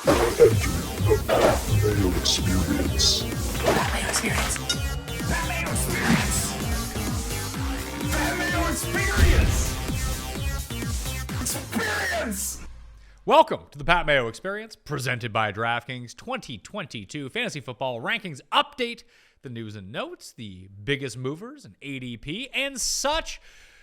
The Mayo Experience. That Mayo Experience. That Mayo Experience. That Mayo Experience. Experience. Welcome to the Pat Mayo Experience, presented by DraftKings 2022 Fantasy Football Rankings Update. The news and notes, the biggest movers and ADP, and such.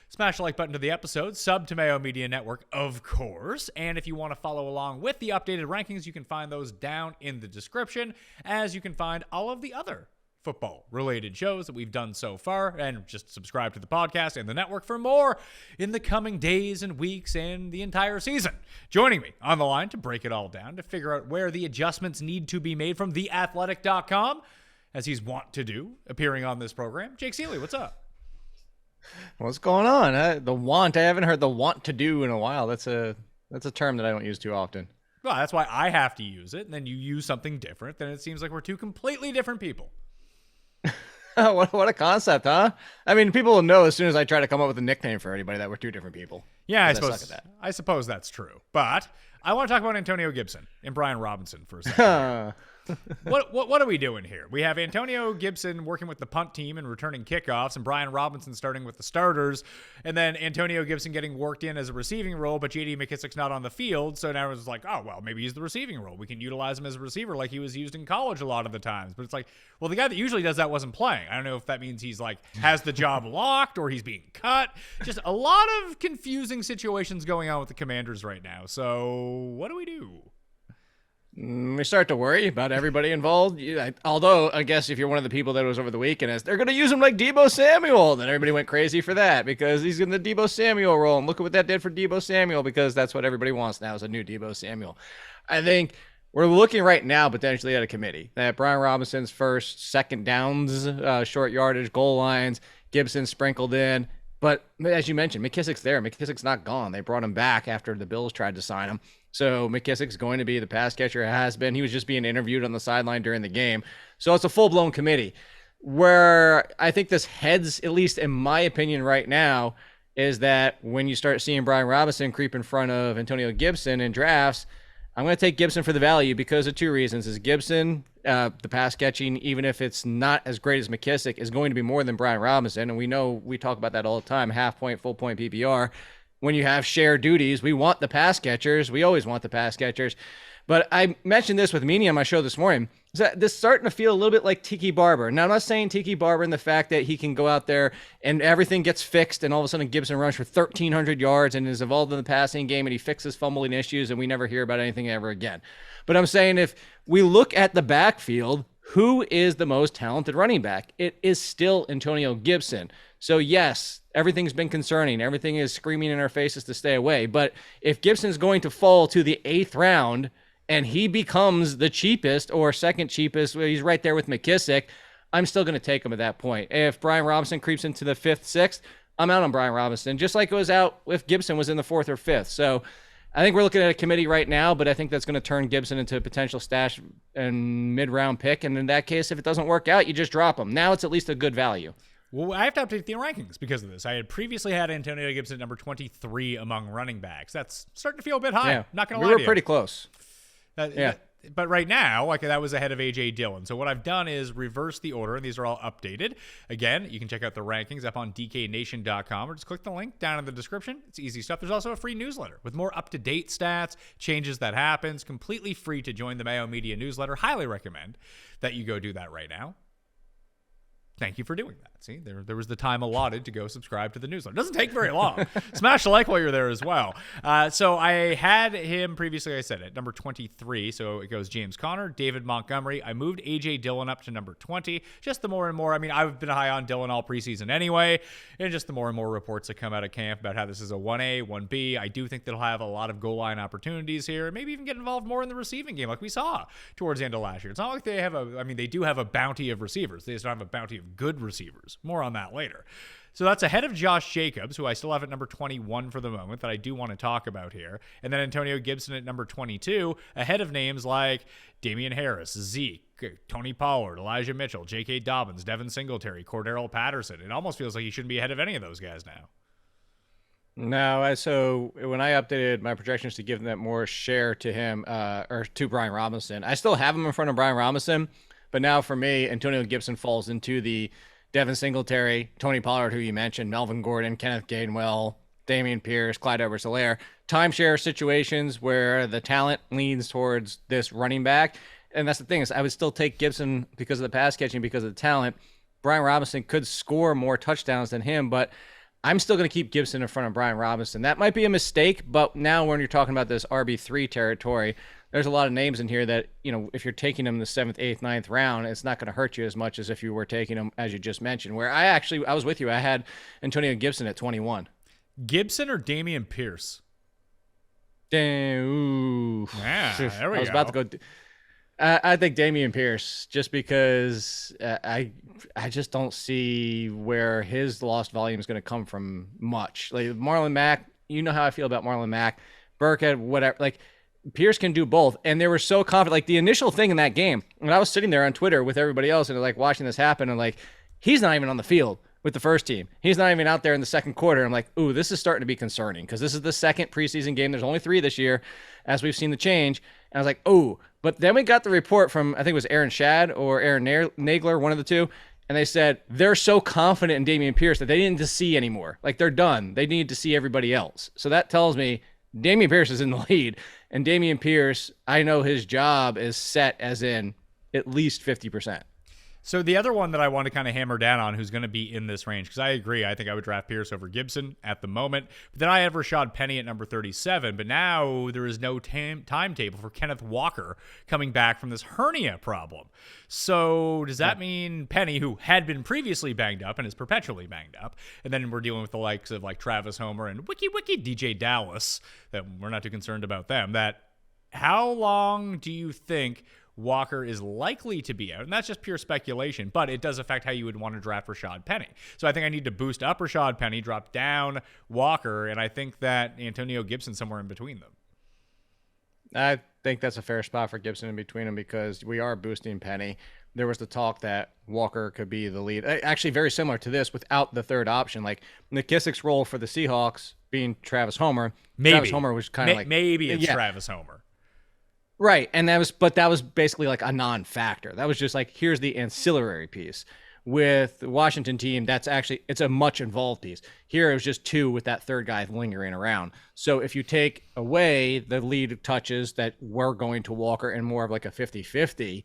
Smash the like button to the episode, sub to Mayo Media Network, of course. And if you want to follow along with the updated rankings, you can find those down in the description, as you can find all of the other football-related shows that we've done so far. And just subscribe to the podcast and the network for more in the coming days and weeks and the entire season. Joining me on the line to break it all down, to figure out where the adjustments need to be made from theathletic.com, as he's wont to do, appearing on this program, Jake Ciely, what's up? What's going on? The want. I haven't heard the want to do in a while. That's a term that I don't use too often. Well, that's why I have to use it, and then you use something different, then it seems like we're two completely different people. What a concept, huh? I mean, people will know as soon as I try to come up with a nickname for anybody that we're two different people. Yeah, I suppose that's true. But I want to talk about Antonio Gibson and Brian Robinson for a second. What are we doing here? We have Antonio Gibson working with the punt team and returning kickoffs, and Brian Robinson starting with the starters, and then Antonio Gibson getting worked in as a receiving role, but J.D. McKissic's not on the field, so now it's like, oh, well, maybe he's the receiving role. We can utilize him as a receiver like he was used in college a lot of the times. But it's like, well, the guy that usually does that wasn't playing. I don't know if that means he's like has the job locked or he's being cut. Just a lot of confusing situations going on with the Commanders right now. So what do we do? We start to worry about everybody involved. Although, I guess if you're one of the people that was over the weekend, as they're going to use him like Deebo Samuel, then everybody went crazy for that because he's in the Deebo Samuel role. And look at what that did for Deebo Samuel, because that's what everybody wants now is a new Deebo Samuel. I think we're looking right now potentially at a committee that Brian Robinson's first, second downs, short yardage, goal lines, Gibson sprinkled in. But as you mentioned, McKissic's there. McKissic's not gone. They brought him back after the Bills tried to sign him. So McKissic's going to be the pass catcher. Has been. He was just being interviewed on the sideline during the game. So it's a full-blown committee. Where I think this heads, at least in my opinion right now, is that when you start seeing Brian Robinson creep in front of Antonio Gibson in drafts, I'm going to take Gibson for the value because of two reasons. Is Gibson, the pass catching, even if it's not as great as McKissic, is going to be more than Brian Robinson. And we know we talk about that all the time, half point, full point PPR. When you have shared duties, we want the pass catchers. We always want the pass catchers. But I mentioned this with Meany on my show this morning. Is that this starting to feel a little bit like Tiki Barber. Now, I'm not saying Tiki Barber in the fact that he can go out there and everything gets fixed and all of a sudden Gibson runs for 1,300 yards and is involved in the passing game and he fixes fumbling issues and we never hear about anything ever again. But I'm saying if we look at the backfield, who is the most talented running back? It is still Antonio Gibson. So yes, everything's been concerning. Everything is screaming in our faces to stay away. But if Gibson's going to fall to the 8th round and he becomes the cheapest or second cheapest, he's right there with McKissic, I'm still going to take him at that point. If Brian Robinson creeps into the 5th, 6th, I'm out on Brian Robinson, just like it was out if Gibson was in the 4th or 5th. So I think we're looking at a committee right now, but I think that's going to turn Gibson into a potential stash and mid-round pick. And in that case, if it doesn't work out, you just drop him. Now it's at least a good value. Well, I have to update the rankings because of this. I had previously had Antonio Gibson at number 23 among running backs. That's starting to feel a bit high. Yeah. Not going to lie to you. We were pretty close. But right now, like that was ahead of A.J. Dillon. So what I've done is reverse the order, and these are all updated. Again, you can check out the rankings up on DKNation.com or just click the link down in the description. It's easy stuff. There's also a free newsletter with more up-to-date stats, changes that happens, completely free to join the Mayo Media newsletter. Highly recommend that you go do that right now. Thank you for doing that. See, there was the time allotted to go subscribe to the newsletter. It doesn't take very long. Smash the like while you're there as well. So I had him previously, I said, at number 23. So it goes James Conner, David Montgomery. I moved A.J. Dillon up to number 20. Just the more and more, I mean, I've been high on Dillon all preseason anyway. And just the more and more reports that come out of camp about how this is a 1A, 1B. I do think they'll have a lot of goal line opportunities here. Maybe even get involved more in the receiving game like we saw towards the end of last year. It's not like they have they do have a bounty of receivers. They just don't have a bounty of good receivers. More on that later. So that's ahead of Josh Jacobs, who I still have at number 21 for the moment, that I do want to talk about here. And then Antonio Gibson at number 22, ahead of names like Damian Harris, Zeke, Tony Pollard, Elijah Mitchell, J.K. Dobbins, Devin Singletary, Cordero Patterson. It almost feels like he shouldn't be ahead of any of those guys now. No, so when I updated my projections to give that more share to him, or to Brian Robinson, I still have him in front of Brian Robinson, but now for me, Antonio Gibson falls into the Devin Singletary, Tony Pollard, who you mentioned, Melvin Gordon, Kenneth Gainwell, Dameon Pierce, Clyde Edwards-Helaire, timeshare situations where the talent leans towards this running back. And that's the thing, is I would still take Gibson because of the pass catching, because of the talent. Brian Robinson could score more touchdowns than him, but I'm still going to keep Gibson in front of Brian Robinson. That might be a mistake, but now when you're talking about this RB3 territory, there's a lot of names in here that, if you're taking them in the 7th, 8th, 9th round, it's not going to hurt you as much as if you were taking them, as you just mentioned, where I was with you. I had Antonio Gibson at 21. Gibson or Dameon Pierce? Damn, ooh. Yeah, there we go. I was about to go. I think Dameon Pierce, just because I just don't see where his lost volume is going to come from much. Like Marlon Mack, you know how I feel about Marlon Mack, Burkhead, whatever. Like Pierce can do both, and they were so confident. Like the initial thing in that game, when I was sitting there on Twitter with everybody else and like watching this happen, and like he's not even on the field with the first team. He's not even out there in the second quarter. I'm like, ooh, this is starting to be concerning because this is the second preseason game. There's only 3 this year, as we've seen the change. And I was like, oh. But then we got the report from, I think it was Aaron Shad or Aaron Nagler, one of the two, and they said they're so confident in Dameon Pierce that they didn't need to see anymore. Like they're done. They need to see everybody else. So that tells me Dameon Pierce is in the lead. And Dameon Pierce, I know his job is set as in at least 50%. So the other one that I want to kind of hammer down on who's going to be in this range, because I agree, I think I would draft Pierce over Gibson at the moment. But then I have Rashaad Penny at number 37, but now there is no timetable for Kenneth Walker coming back from this hernia problem. So does that mean Penny, who had been previously banged up and is perpetually banged up, and then we're dealing with the likes of like Travis Homer and wiki DJ Dallas, that we're not too concerned about them, that how long do you think Walker is likely to be out? And that's just pure speculation, but it does affect how you would want to draft Rashaad Penny. So I think I need to boost up Rashaad Penny, drop down Walker, and I think that Antonio Gibson somewhere in between them. I think that's a fair spot for Gibson in between them because we are boosting Penny. There was the talk that Walker could be the lead. Actually, very similar to this without the third option. Like McKissic's role for the Seahawks being Travis Homer. Maybe. Travis Homer was kind of like... Maybe it's Travis Homer. Right, and that was basically like a non-factor. That was just like, here's the ancillary piece. With the Washington team, it's a much involved piece. Here it was just 2 with that third guy lingering around. So if you take away the lead touches that were going to Walker and more of like a 50-50,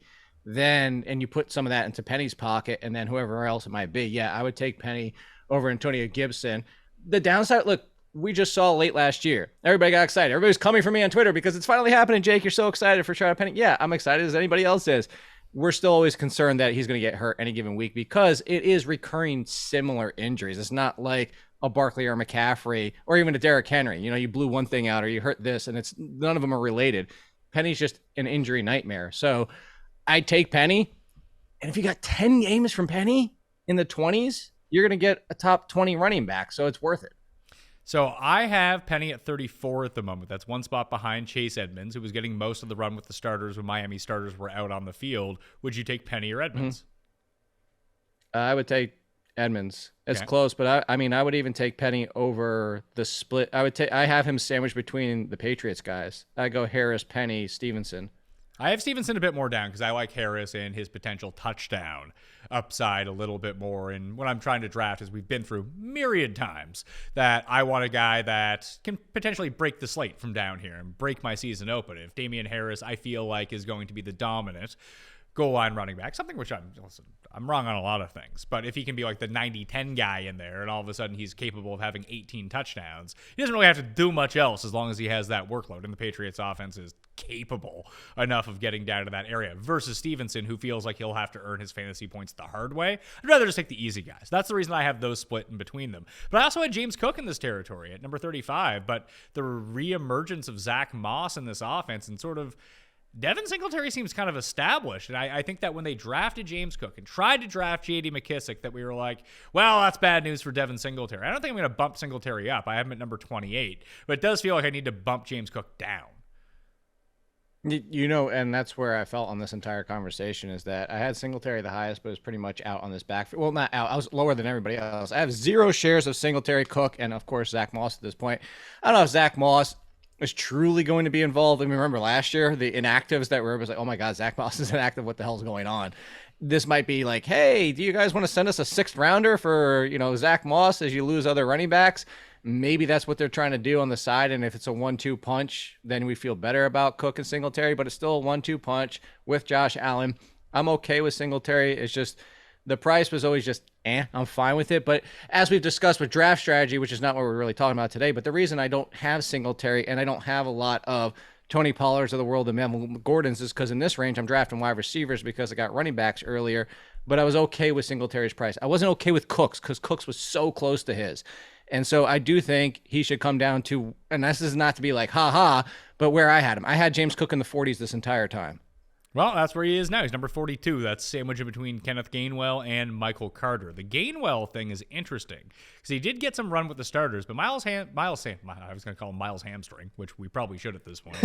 and you put some of that into Penny's pocket and then whoever else it might be, I would take Penny over Antonio Gibson. The downside, look, we just saw late last year. Everybody got excited. Everybody's coming for me on Twitter because it's finally happening, Jake. You're so excited for Rashaad Penny. Yeah, I'm excited as anybody else is. We're still always concerned that he's going to get hurt any given week because it is recurring similar injuries. It's not like a Barkley or McCaffrey or even a Derrick Henry. You blew one thing out or you hurt this, and none of them are related. Penny's just an injury nightmare. So I'd take Penny. And if you got 10 games from Penny in the 20s, you're going to get a top 20 running back. So it's worth it. So I have Penny at 34 at the moment. That's one spot behind Chase Edmonds, who was getting most of the run with the starters when Miami starters were out on the field. Would you take Penny or Edmonds? I would take Edmonds. It's close, but I would even take Penny over the split. I have him sandwiched between the Patriots guys. I go Harris, Penny, Stevenson. I have Stevenson a bit more down because I like Harris and his potential touchdown upside a little bit more. And what I'm trying to draft, as we've been through myriad times, that I want a guy that can potentially break the slate from down here and break my season open. If Dameon Harris, I feel like, is going to be the dominant goal line running back, something which I'm wrong on a lot of things, but if he can be like the 90-10 guy in there and all of a sudden he's capable of having 18 touchdowns, he doesn't really have to do much else as long as he has that workload, and the Patriots offense is capable enough of getting down to that area versus Stevenson, who feels like he'll have to earn his fantasy points the hard way. I'd rather just take the easy guys. That's the reason I have those split in between them. But I also had James Cook in this territory at number 35, but the reemergence of Zach Moss in this offense and sort of Devin Singletary seems kind of established, and I think that when they drafted James Cook and tried to draft J.D. McKissic, that we were like, well, that's bad news for Devin Singletary. I don't think I'm going to bump Singletary up. I have him at number 28, but it does feel like I need to bump James Cook down. You know, and that's where I felt on this entire conversation is that I had Singletary the highest, but it was pretty much out on this backfield. Well, not out. I was lower than everybody else. I have 0 shares of Singletary, Cook, and of course Zach Moss at this point. I don't know if Zach Moss is truly going to be involved. I mean, remember last year the inactives that were was like, oh my God, Zach Moss is inactive. What the hell's going on? This might be like, hey, do you guys want to send us a 6th rounder for Zach Moss as you lose other running backs? Maybe that's what they're trying to do on the side, and if it's a 1-2 punch, then we feel better about Cook and Singletary, but it's still a 1-2 punch with Josh Allen. I'm okay with Singletary. It's just the price was always just, I'm fine with it. But as we've discussed with draft strategy, which is not what we're really talking about today, but the reason I don't have Singletary and I don't have a lot of Tony Pollards of the world and Melvin Gordon's is because in this range, I'm drafting wide receivers because I got running backs earlier, but I was okay with Singletary's price. I wasn't okay with Cook's because Cook's was so close to his. And so I do think he should come down to, and this is not to be like, but where I had him. I had James Cook in the 40s this entire time. Well, that's where he is now. He's number 42. That's sandwiched between Kenneth Gainwell and Michael Carter. The Gainwell thing is interesting because he did get some run with the starters, but I was going to call him Miles Hamstring, which we probably should at this point.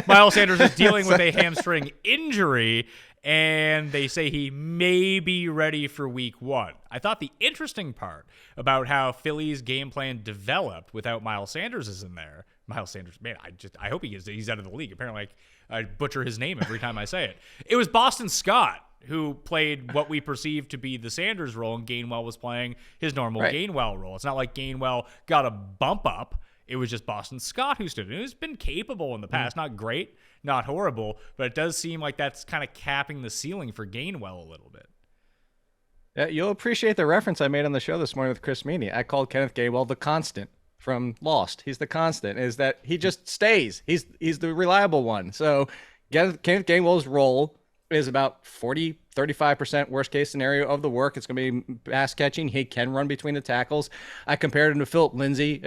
Miles Sanders is dealing with a hamstring injury, and they say he may be ready for week 1. I thought the interesting part about how Philly's game plan developed without Miles Sanders is in there. Miles Sanders, man, I hope he's out of the league. Apparently, I butcher his name every time I say it. It was Boston Scott who played what we perceived to be the Sanders role, and Gainwell was playing his normal Gainwell role. It's not like Gainwell got a bump up. It was just Boston Scott who stood in. He's been capable in the past. Not great, not horrible, but it does seem like that's kind of capping the ceiling for Gainwell a little bit. Yeah, you'll appreciate the reference I made on the show this morning with Chris Meany. I called Kenneth Gainwell the constant from Lost. He's the constant, is that he just stays. He's the reliable one. So Kenneth Gainwell's role is about 35% worst case scenario of the work. It's going to be pass catching. He can run between the tackles. I compared him to Philip Lindsay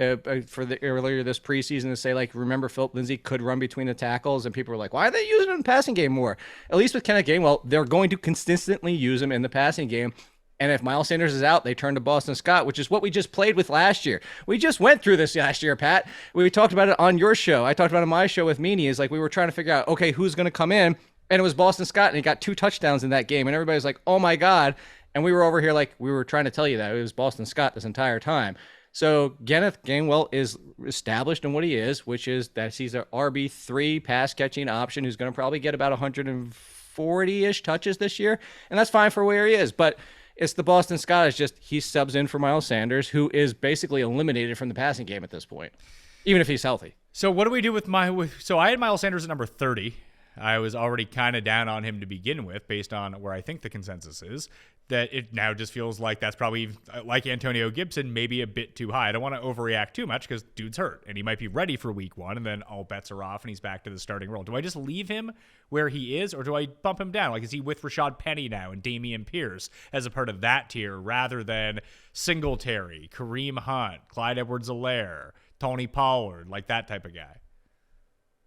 for the earlier this preseason to say, like, remember Philip Lindsay could run between the tackles, and people were like, why are they using him in the passing game more? At least with Kenneth Gainwell, they're going to consistently use him in the passing game. And if Miles Sanders is out, they turn to Boston Scott, which is what we just played with last year. We just went through this last year, Pat. We talked about it on your show. I talked about it on my show with Meany. Is like we were trying to figure out, okay, who's going to come in? And it was Boston Scott, and he got 2 touchdowns in that game. And everybody's like, oh, my God. And we were over here like we were trying to tell you that it was Boston Scott this entire time. So Kenneth Gainwell is established in what he is, which is that he's an RB3 pass-catching option who's going to probably get about 140-ish touches this year. And that's fine for where he is. But it's the Boston Scott. It's just he subs in for Miles Sanders, who is basically eliminated from the passing game at this point, even if he's healthy. So what do we do with so I had Miles Sanders at number 30. I was already kind of down on him to begin with based on where I think the consensus is. That it now just feels like that's probably, like Antonio Gibson, maybe a bit too high. I don't want to overreact too much because dude's hurt, and he might be ready for week 1, and then all bets are off, and he's back to the starting role. Do I just leave him where he is, or do I bump him down? Like, is he with Rashaad Penny now and Dameon Pierce as a part of that tier rather than Singletary, Kareem Hunt, Clyde Edwards-Helaire, Tony Pollard, like that type of guy?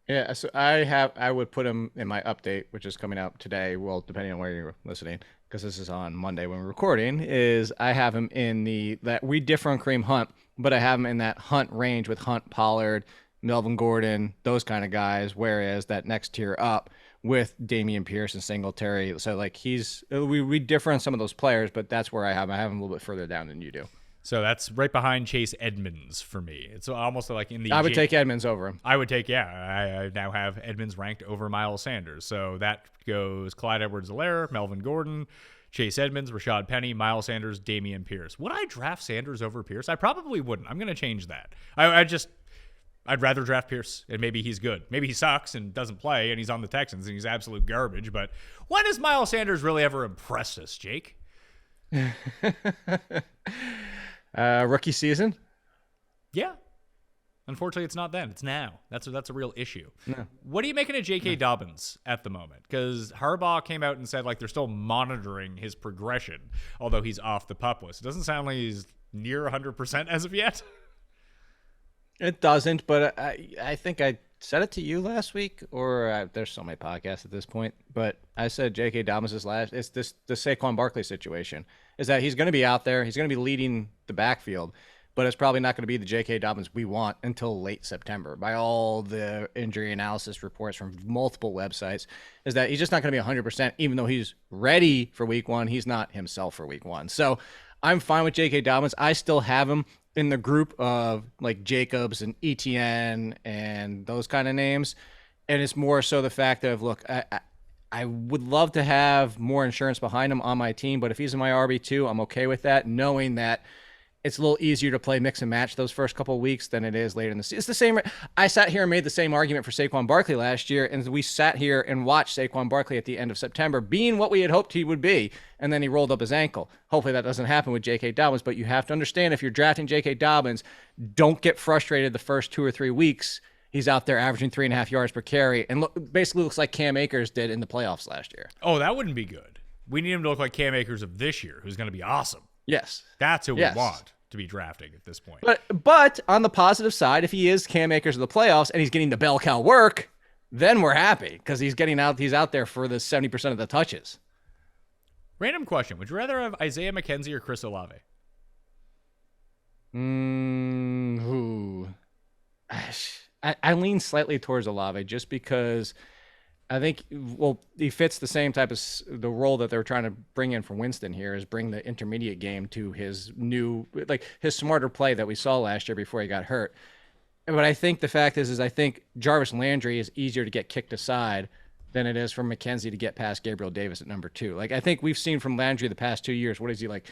Yeah, so I would put him in my update, which is coming out today, well, depending on where you're listening, because this is on Monday when we're recording, is I have him in that we differ on Kareem Hunt, but I have him in that Hunt range with Hunt, Pollard, Melvin Gordon, those kind of guys, whereas that next tier up with Dameon Pierce and Singletary. So, like, we differ on some of those players, but that's where I have him. I have him a little bit further down than you do. So that's right behind Chase Edmonds for me. It's almost like in the... I would take Edmonds over him. I would take, I now have Edmonds ranked over Miles Sanders. So that goes Clyde Edwards-Helaire, Melvin Gordon, Chase Edmonds, Rashaad Penny, Miles Sanders, Dameon Pierce. Would I draft Sanders over Pierce? I probably wouldn't. I'm going to change that. I'd rather draft Pierce, and maybe he's good. Maybe he sucks and doesn't play, and he's on the Texans, and he's absolute garbage. But when has Miles Sanders really ever impressed us, Jake? Rookie season? Yeah. Unfortunately, it's not then. It's now. That's a real issue. No. What are you making of J.K. Dobbins at the moment? Because Harbaugh came out and said, like, they're still monitoring his progression, although he's off the PUP list. It doesn't sound like he's near 100% as of yet. It doesn't, but I think I said it to you last week, or there's so many podcasts at this point, but I said J.K. Dobbins is last. It's the Saquon Barkley situation, is that he's going to be out there. He's going to be leading the backfield. but it's probably not going to be the J.K. Dobbins we want until late September. By all the injury analysis reports from multiple websites, is that he's just not going to be 100%, even though he's ready for week one. He's not himself for week one. So I'm fine with J.K. Dobbins. I still have him in the group of like Jacobs and ETN and those kind of names. And it's more so the fact of, look, I would love to have more insurance behind him on my team, but if he's in my RB2, I'm okay with that, knowing that it's a little easier to play mix and match those first couple of weeks than it is later in the season. It's the same. I sat here and made the same argument for Saquon Barkley last year, and we sat here and watched Saquon Barkley at the end of September being what we had hoped he would be, and then he rolled up his ankle. Hopefully that doesn't happen with J.K. Dobbins, but you have to understand, if you're drafting J.K. Dobbins, don't get frustrated the first 2 or 3 weeks. He's out there averaging 3.5 yards per carry, and basically looks like Cam Akers did in the playoffs last year. Oh, that wouldn't be good. We need him to look like Cam Akers of this year, who's going to be awesome. Yes. That's who we want to be drafting at this point. But on the positive side, if he is Cam Akers of the playoffs and he's getting the bell cow work, then we're happy because he's out there for the 70% of the touches. Random question. Would you rather have Isiah McKenzie or Chris Olave? Who? I lean slightly towards Olave just because I think, well, he fits the same type of the role that they're trying to bring in for Winston here, is bring the intermediate game to his new, like his smarter play that we saw last year before he got hurt. But I think the fact is I think Jarvis Landry is easier to get kicked aside than it is for McKenzie to get past Gabriel Davis at number 2. Like, I think we've seen from Landry the past 2 years, what is he like?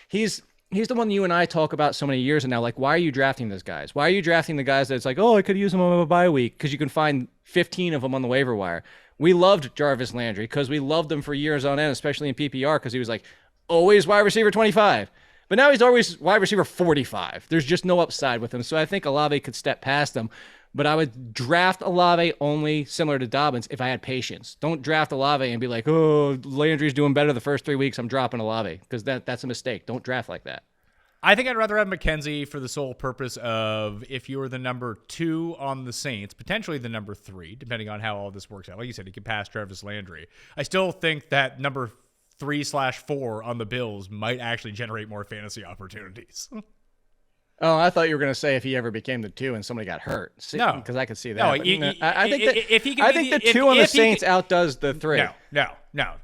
He's the one you and I talk about so many years and now. Like, why are you drafting those guys? Why are you drafting the guys that it's like, oh, I could use them on a bye week? Because you can find 15 of them on the waiver wire. We loved Jarvis Landry because we loved him for years on end, especially in PPR, because he was like always wide receiver 25. But now he's always wide receiver 45. There's just no upside with him. So I think Olave could step past him. But I would draft Olave only similar to Dobbins if I had patience. Don't draft Olave and be like, oh, Landry's doing better the first 3 weeks, I'm dropping Olave, because that's a mistake. Don't draft like that. I think I'd rather have McKenzie for the sole purpose of, if you were the number 2 on the Saints, potentially the number 3, depending on how all this works out. Like you said, he could pass Jarvis Landry. I still think that number 3/4 on the Bills might actually generate more fantasy opportunities. Oh, I thought you were going to say if he ever became the 2 and somebody got hurt. No, because I could see that. No, I think the 2 on the Saints outdoes the 3. No.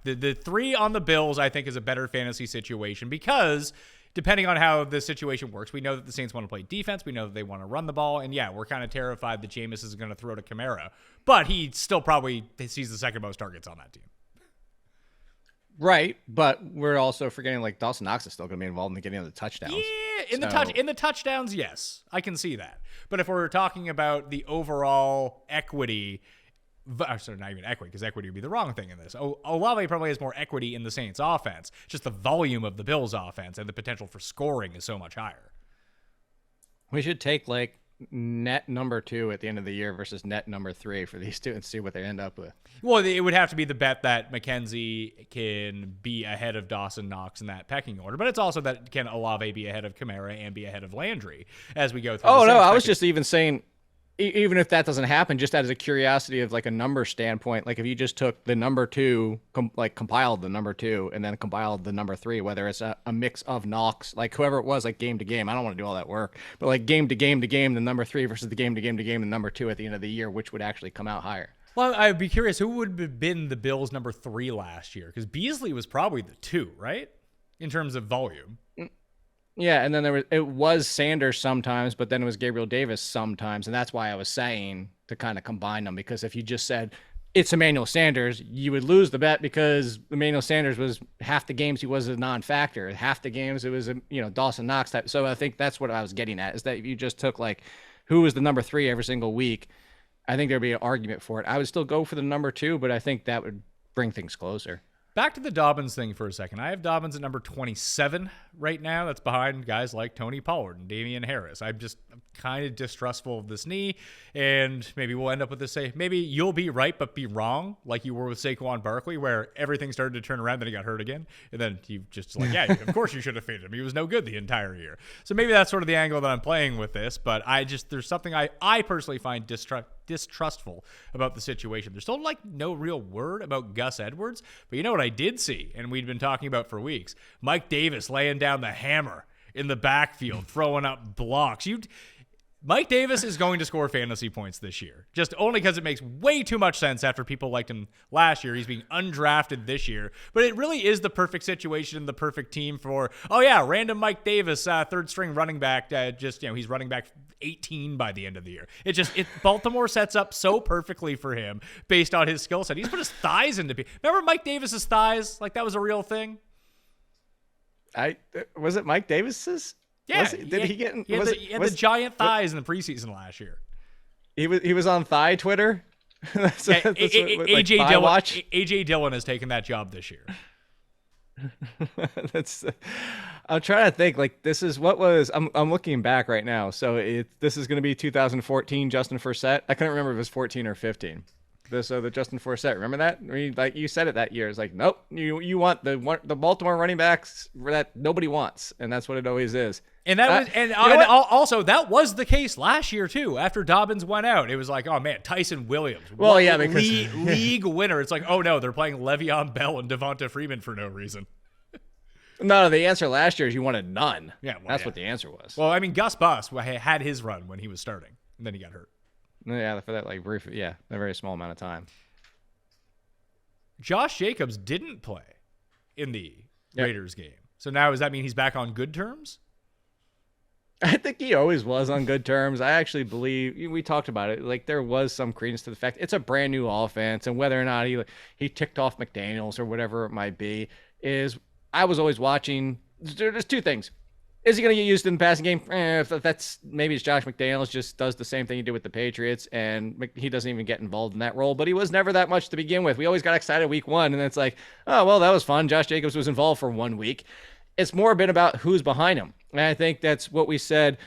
The 3 on the Bills, I think, is a better fantasy situation because, depending on how the situation works, we know that the Saints want to play defense. We know that they want to run the ball. And yeah, we're kind of terrified that Jameis is going to throw to Kamara. But he still probably sees the second most targets on that team. Right, but we're also forgetting like Dawson Knox is still going to be involved in getting the touchdowns. Yeah, in the touchdowns, yes, I can see that. But if we're talking about the overall equity, sorry, not even equity, because equity would be the wrong thing in this. Olave probably has more equity in the Saints' offense. Just the volume of the Bills' offense and the potential for scoring is so much higher. We should take like net number 2 at the end of the year versus net number 3 for these two and see what they end up with. Well, it would have to be the bet that McKenzie can be ahead of Dawson Knox in that pecking order, but it's also that can Olave be ahead of Kamara and be ahead of Landry as we go through. Oh, no, I was just even saying, even if that doesn't happen, just as a curiosity of like a number standpoint, like if you just took the number 2, compiled the number 2 and then compiled the number 3, whether it's a mix of Knox, like whoever it was, like game to game, I don't want to do all that work, but like game to game, the number 3 versus the game to game, the number 2 at the end of the year, which would actually come out higher. Well, I'd be curious, who would have been the Bills' number 3 last year? Because Beasley was probably the 2, right? In terms of volume. Yeah, and then it was Sanders sometimes, but then it was Gabriel Davis sometimes, and that's why I was saying to kind of combine them, because if you just said it's Emmanuel Sanders, you would lose the bet because Emmanuel Sanders was half the games he was a non-factor, half the games it was Dawson Knox type. So I think that's what I was getting at, is that if you just took like who was the number 3 every single week, I think there'd be an argument for it. I would still go for the number 2, but I think that would bring things closer. Back to the Dobbins thing for a second. I have Dobbins at number 27 right now. That's behind guys like Tony Pollard and Damian Harris. I'm kind of distrustful of this knee, and maybe we'll end up with this say, maybe you'll be right but be wrong, like you were with Saquon Barkley, where everything started to turn around, then he got hurt again, and then you just like, yeah, of course you should have faded him. He was no good the entire year. So maybe that's sort of the angle that I'm playing with this, but there's something I personally find distrustful about the situation. There's still like no real word about Gus Edwards, but you know what I did see, and we'd been talking about for weeks? Mike Davis laying down the hammer in the backfield, throwing up blocks. Mike Davis is going to score fantasy points this year, just only because it makes way too much sense after people liked him last year. He's being undrafted this year, but it really is the perfect situation and the perfect team for, random Mike Davis, third string running back. He's running back 18 by the end of the year. Baltimore sets up so perfectly for him based on his skill set. He's put his thighs into people. Remember Mike Davis's thighs? Like that was a real thing. Was it Mike Davis's? Yeah, Did he get? He had the giant thighs in the preseason last year. He was on thigh Twitter. AJ Dillon has taken that job this year. I'm trying to think. Like this is what was. I'm looking back right now. So this is going to be 2014 Justin Forsett. I couldn't remember if it was 14 or 15. The Justin Forsett, remember that? I mean, like you said it that year. It's like, nope, you want the Baltimore running backs that nobody wants, and that's what it always is. And also that was the case last year too. After Dobbins went out, it was like, oh man, Tyson Williams, because league winner. It's like, oh no, they're playing Le'Veon Bell and Devonta Freeman for no reason. No, the answer last year is you wanted none. Yeah, that's what the answer was. Well, I mean, Gus Bus had his run when he was starting, and then he got hurt. Yeah, for that a very small amount of time. Josh Jacobs didn't play in the Raiders game. So now does that mean he's back on good terms? I think he always was on good terms. I actually believe we talked about it. Like there was some credence to the fact it's a brand new offense, and whether or not he ticked off McDaniels or whatever it might be, I was always watching. There's two things. Is he going to get used in the passing game? Maybe it's Josh McDaniels just does the same thing he did with the Patriots, and he doesn't even get involved in that role. But he was never that much to begin with. We always got excited week one, and then it's like, oh, well, that was fun. Josh Jacobs was involved for 1 week. It's more a bit about who's behind him. And I think that's what we said.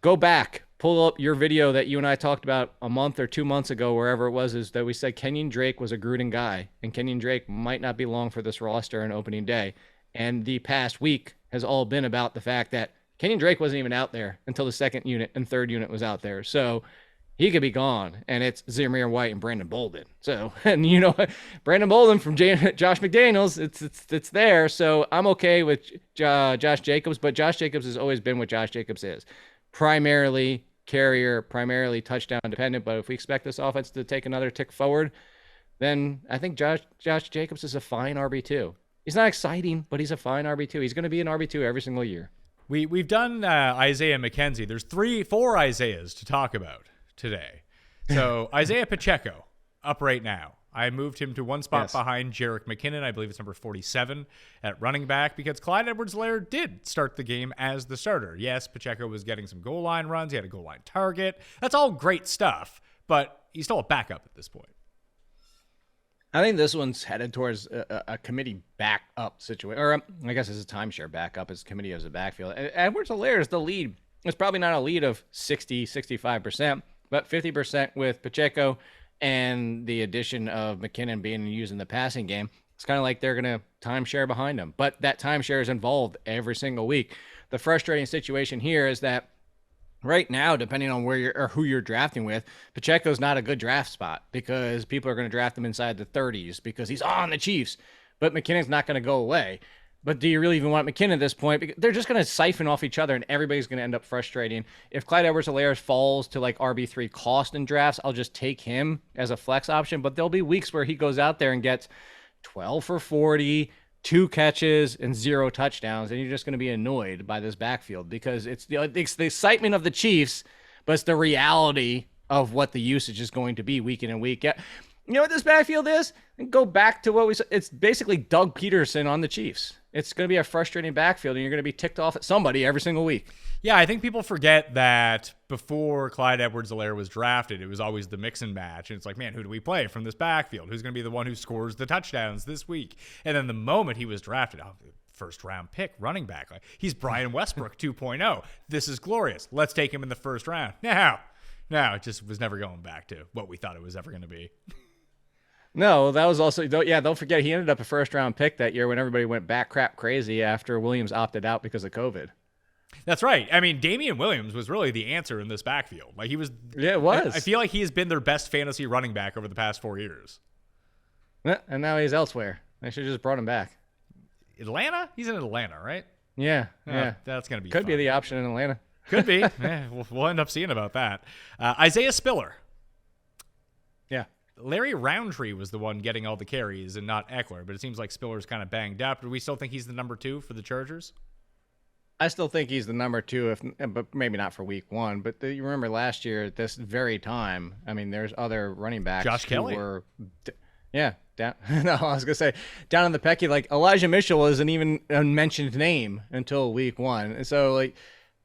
Go back, pull up your video that you and I talked about a month or 2 months ago, wherever it was, is that we said Kenyan Drake was a Gruden guy, and Kenyan Drake might not be long for this roster on opening day. And the past week has all been about the fact that Kenyan Drake wasn't even out there until the second unit and third unit was out there. So he could be gone, and it's Zamir White and Brandon Bolden. So, and Brandon Bolden from Josh McDaniels, it's there. So I'm okay with Josh Jacobs, but Josh Jacobs has always been what Josh Jacobs is. Primarily carrier, primarily touchdown dependent, but if we expect this offense to take another tick forward, then I think Josh Jacobs is a fine RB2. He's not exciting, but he's a fine RB2. He's going to be an RB2 every single year. We've done Isiah McKenzie. There's 4 Isaiahs to talk about today. So Isiah Pacheco up right now. I moved him to one spot behind Jerick McKinnon. I believe it's number 47 at running back because Clyde Edwards-Helaire did start the game as the starter. Yes, Pacheco was getting some goal line runs. He had a goal line target. That's all great stuff, but he's still a backup at this point. I think this one's headed towards a committee backup situation, or I guess it's a timeshare backup as committee as a backfield. Edwards-Helaire is the lead. It's probably not a lead of 60, 65%, but 50% with Pacheco and the addition of McKinnon being used in the passing game. It's kind of like they're going to timeshare behind him, but that timeshare is involved every single week. The frustrating situation here is that right now, depending on who you're drafting with, Pacheco's not a good draft spot because people are going to draft him inside the 30s because he's on the Chiefs. But McKinnon's not going to go away. But do you really even want McKinnon at this point? Because they're just going to siphon off each other, and everybody's going to end up frustrating. If Clyde Edwards-Helaire falls to like RB3 cost in drafts, I'll just take him as a flex option. But there'll be weeks where he goes out there and gets 12 for 40, 2 catches, and 0 touchdowns, and you're just going to be annoyed by this backfield because it's the excitement of the Chiefs, but it's the reality of what the usage is going to be week in and week out. You know what this backfield is? And go back to what we said. It's basically Doug Peterson on the Chiefs. It's going to be a frustrating backfield, and you're going to be ticked off at somebody every single week. Yeah, I think people forget that before Clyde Edwards-Helaire was drafted, it was always the mix and match. And it's like, man, who do we play from this backfield? Who's going to be the one who scores the touchdowns this week? And then the moment he was drafted, first-round pick, running back. Like, he's Brian Westbrook 2.0. This is glorious. Let's take him in the first round. No, it just was never going back to what we thought it was ever going to be. No, that was also, don't forget, he ended up a first-round pick that year when everybody went back crap crazy after Williams opted out because of COVID. That's right. I mean, Dameon Williams was really the answer in this backfield. Like, he was. Yeah, it was. I feel like he has been their best fantasy running back over the past 4 years. Yeah, and now he's elsewhere. They should have just brought him back. Atlanta? He's in Atlanta, right? Yeah, yeah. That's going to be Could fun. be the option in Atlanta. Could be. We'll end up seeing about that. Isaiah Spiller. Yeah. Larry Roundtree was the one getting all the carries and not Eckler, but it seems like Spiller's kind of banged up. Do we still think he's the number 2 for the Chargers? I still think he's the number 2, but maybe not for week 1. But you remember last year at this very time, I mean, there's other running backs. Josh Kelly. Yeah. Down, no, I was going to say, down in the Pecky, like Elijah Mitchell wasn't even a mentioned name until week 1. And so, like,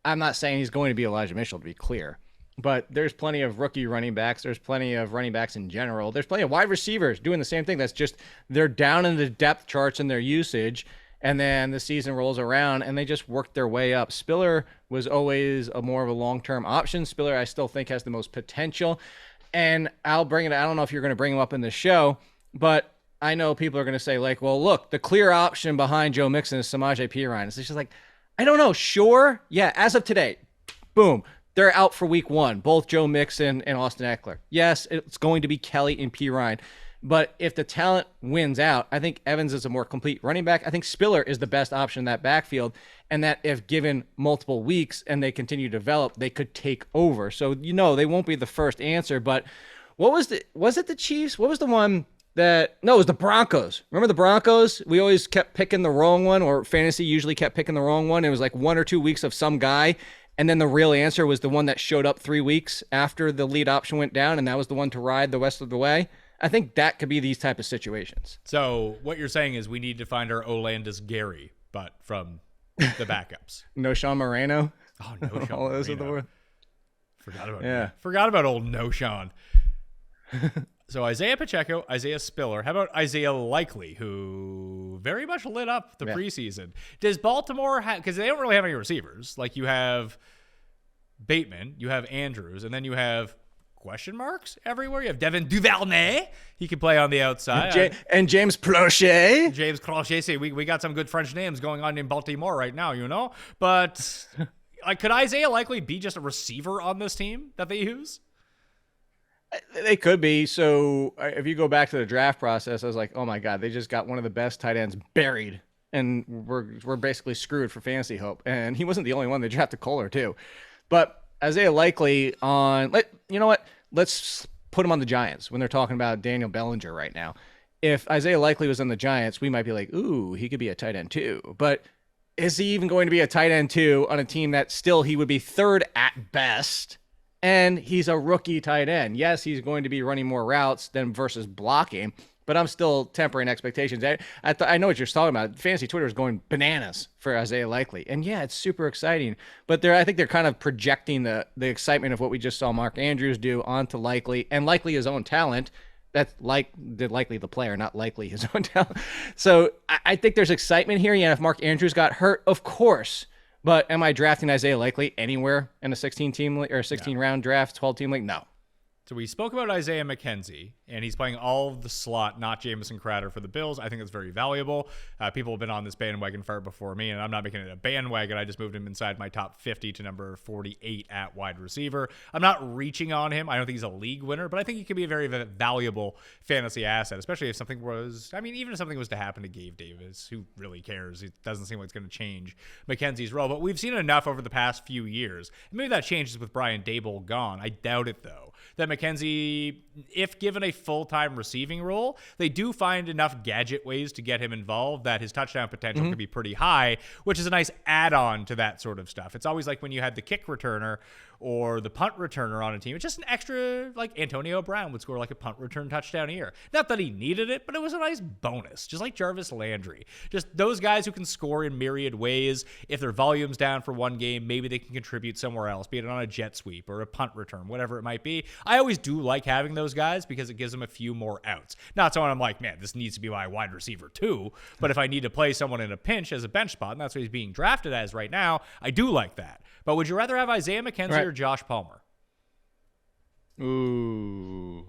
I'm not saying he's going to be Elijah Mitchell, to be clear. But there's plenty of rookie running backs. There's plenty of running backs in general. There's plenty of wide receivers doing the same thing. That's just they're down in the depth charts in their usage. And then the season rolls around, and they just work their way up. Spiller was always more of a long-term option. Spiller, I still think, has the most potential. And I'll bring it. I don't know if you're going to bring him up in the show, but I know people are going to say, like, well, look, the clear option behind Joe Mixon is Samaje Perine. It's just like, I don't know. Sure. Yeah, as of today, boom. They're out for week 1, both Joe Mixon and Austin Eckler. Yes, it's going to be Kelly and Perine. But if the talent wins out, I think Evans is a more complete running back. I think Spiller is the best option in that backfield, and that if given multiple weeks and they continue to develop, they could take over. So, they won't be the first answer. But was it the Chiefs? What was the one that, no, it was the Broncos. Remember the Broncos? We always kept picking the wrong one, or fantasy usually kept picking the wrong one. It was like 1 or 2 weeks of some guy. And then the real answer was the one that showed up 3 weeks after the lead option went down, and that was the one to ride the rest of the way. I think that could be these type of situations. So what you're saying is we need to find our Olandis Gary, but from the backups. No Sean Moreno. Oh, no Sean All those are the Moreno. word. Forgot about old No Sean. So Isiah Pacheco, Isaiah Spiller. How about Isaiah Likely, who very much lit up the preseason? Does Baltimore have, because they don't really have any receivers. Like, you have Bateman, you have Andrews, and then you have question marks everywhere. You have Devin Duvernay. He can play on the outside. And James Prochet. James Prochet. See, we got some good French names going on in Baltimore right now, But like, could Isaiah Likely be just a receiver on this team that they use? They could be. So if you go back to the draft process, I was like, oh my God, they just got one of the best tight ends buried. And we're basically screwed for fantasy hope. And he wasn't the only one. They drafted Kohler too. But Isaiah Likely let's put him on the Giants when they're talking about Daniel Bellinger right now. If Isaiah Likely was on the Giants, we might be like, ooh, he could be a tight end too. But is he even going to be a tight end too on a team that still he would be third at best? And he's a rookie tight end. Yes, he's going to be running more routes than versus blocking, but I'm still tempering expectations. I know what you're talking about. Fantasy Twitter is going bananas for Isaiah Likely. And yeah, it's super exciting. But I think they're kind of projecting the excitement of what we just saw Mark Andrews do onto Likely, and Likely his own talent. That's Likely the player, not Likely his own talent. So I think there's excitement here. Yeah, if Mark Andrews got hurt, of course. But am I drafting Isaiah Likely anywhere in a 16-team or 16-round draft, 12-team league? No. So we spoke about Isaiah McKenzie, and he's playing all of the slot, not Jamison Crowder for the Bills. I think that's very valuable. People have been on this bandwagon far before me, and I'm not making it a bandwagon. I just moved him inside my top 50 to number 48 at wide receiver. I'm not reaching on him. I don't think he's a league winner, but I think he could be a very valuable fantasy asset, especially if something was, even if something was to happen to Gabe Davis. Who really cares? It doesn't seem like it's going to change McKenzie's role, but we've seen enough over the past few years. Maybe that changes with Brian Daboll gone. I doubt it, though, that McKenzie, if given a full-time receiving role, they do find enough gadget ways to get him involved that his touchdown potential could be pretty high, which is a nice add-on to that sort of stuff. It's always like when you had the kick returner or the punt returner on a team. It's just an extra, like Antonio Brown would score like a punt return touchdown here. Not that he needed it, but it was a nice bonus, just like Jarvis Landry. Just those guys who can score in myriad ways. If their volume's down for one game, maybe they can contribute somewhere else, be it on a jet sweep or a punt return, whatever it might be. I always do like having those guys because it gives them a few more outs. Not someone I'm like, man, this needs to be my wide receiver too, but if I need to play someone in a pinch as a bench spot, and that's what he's being drafted as right now, I do like that. But would you rather have Isaiah McKenzie or Josh Palmer? Ooh,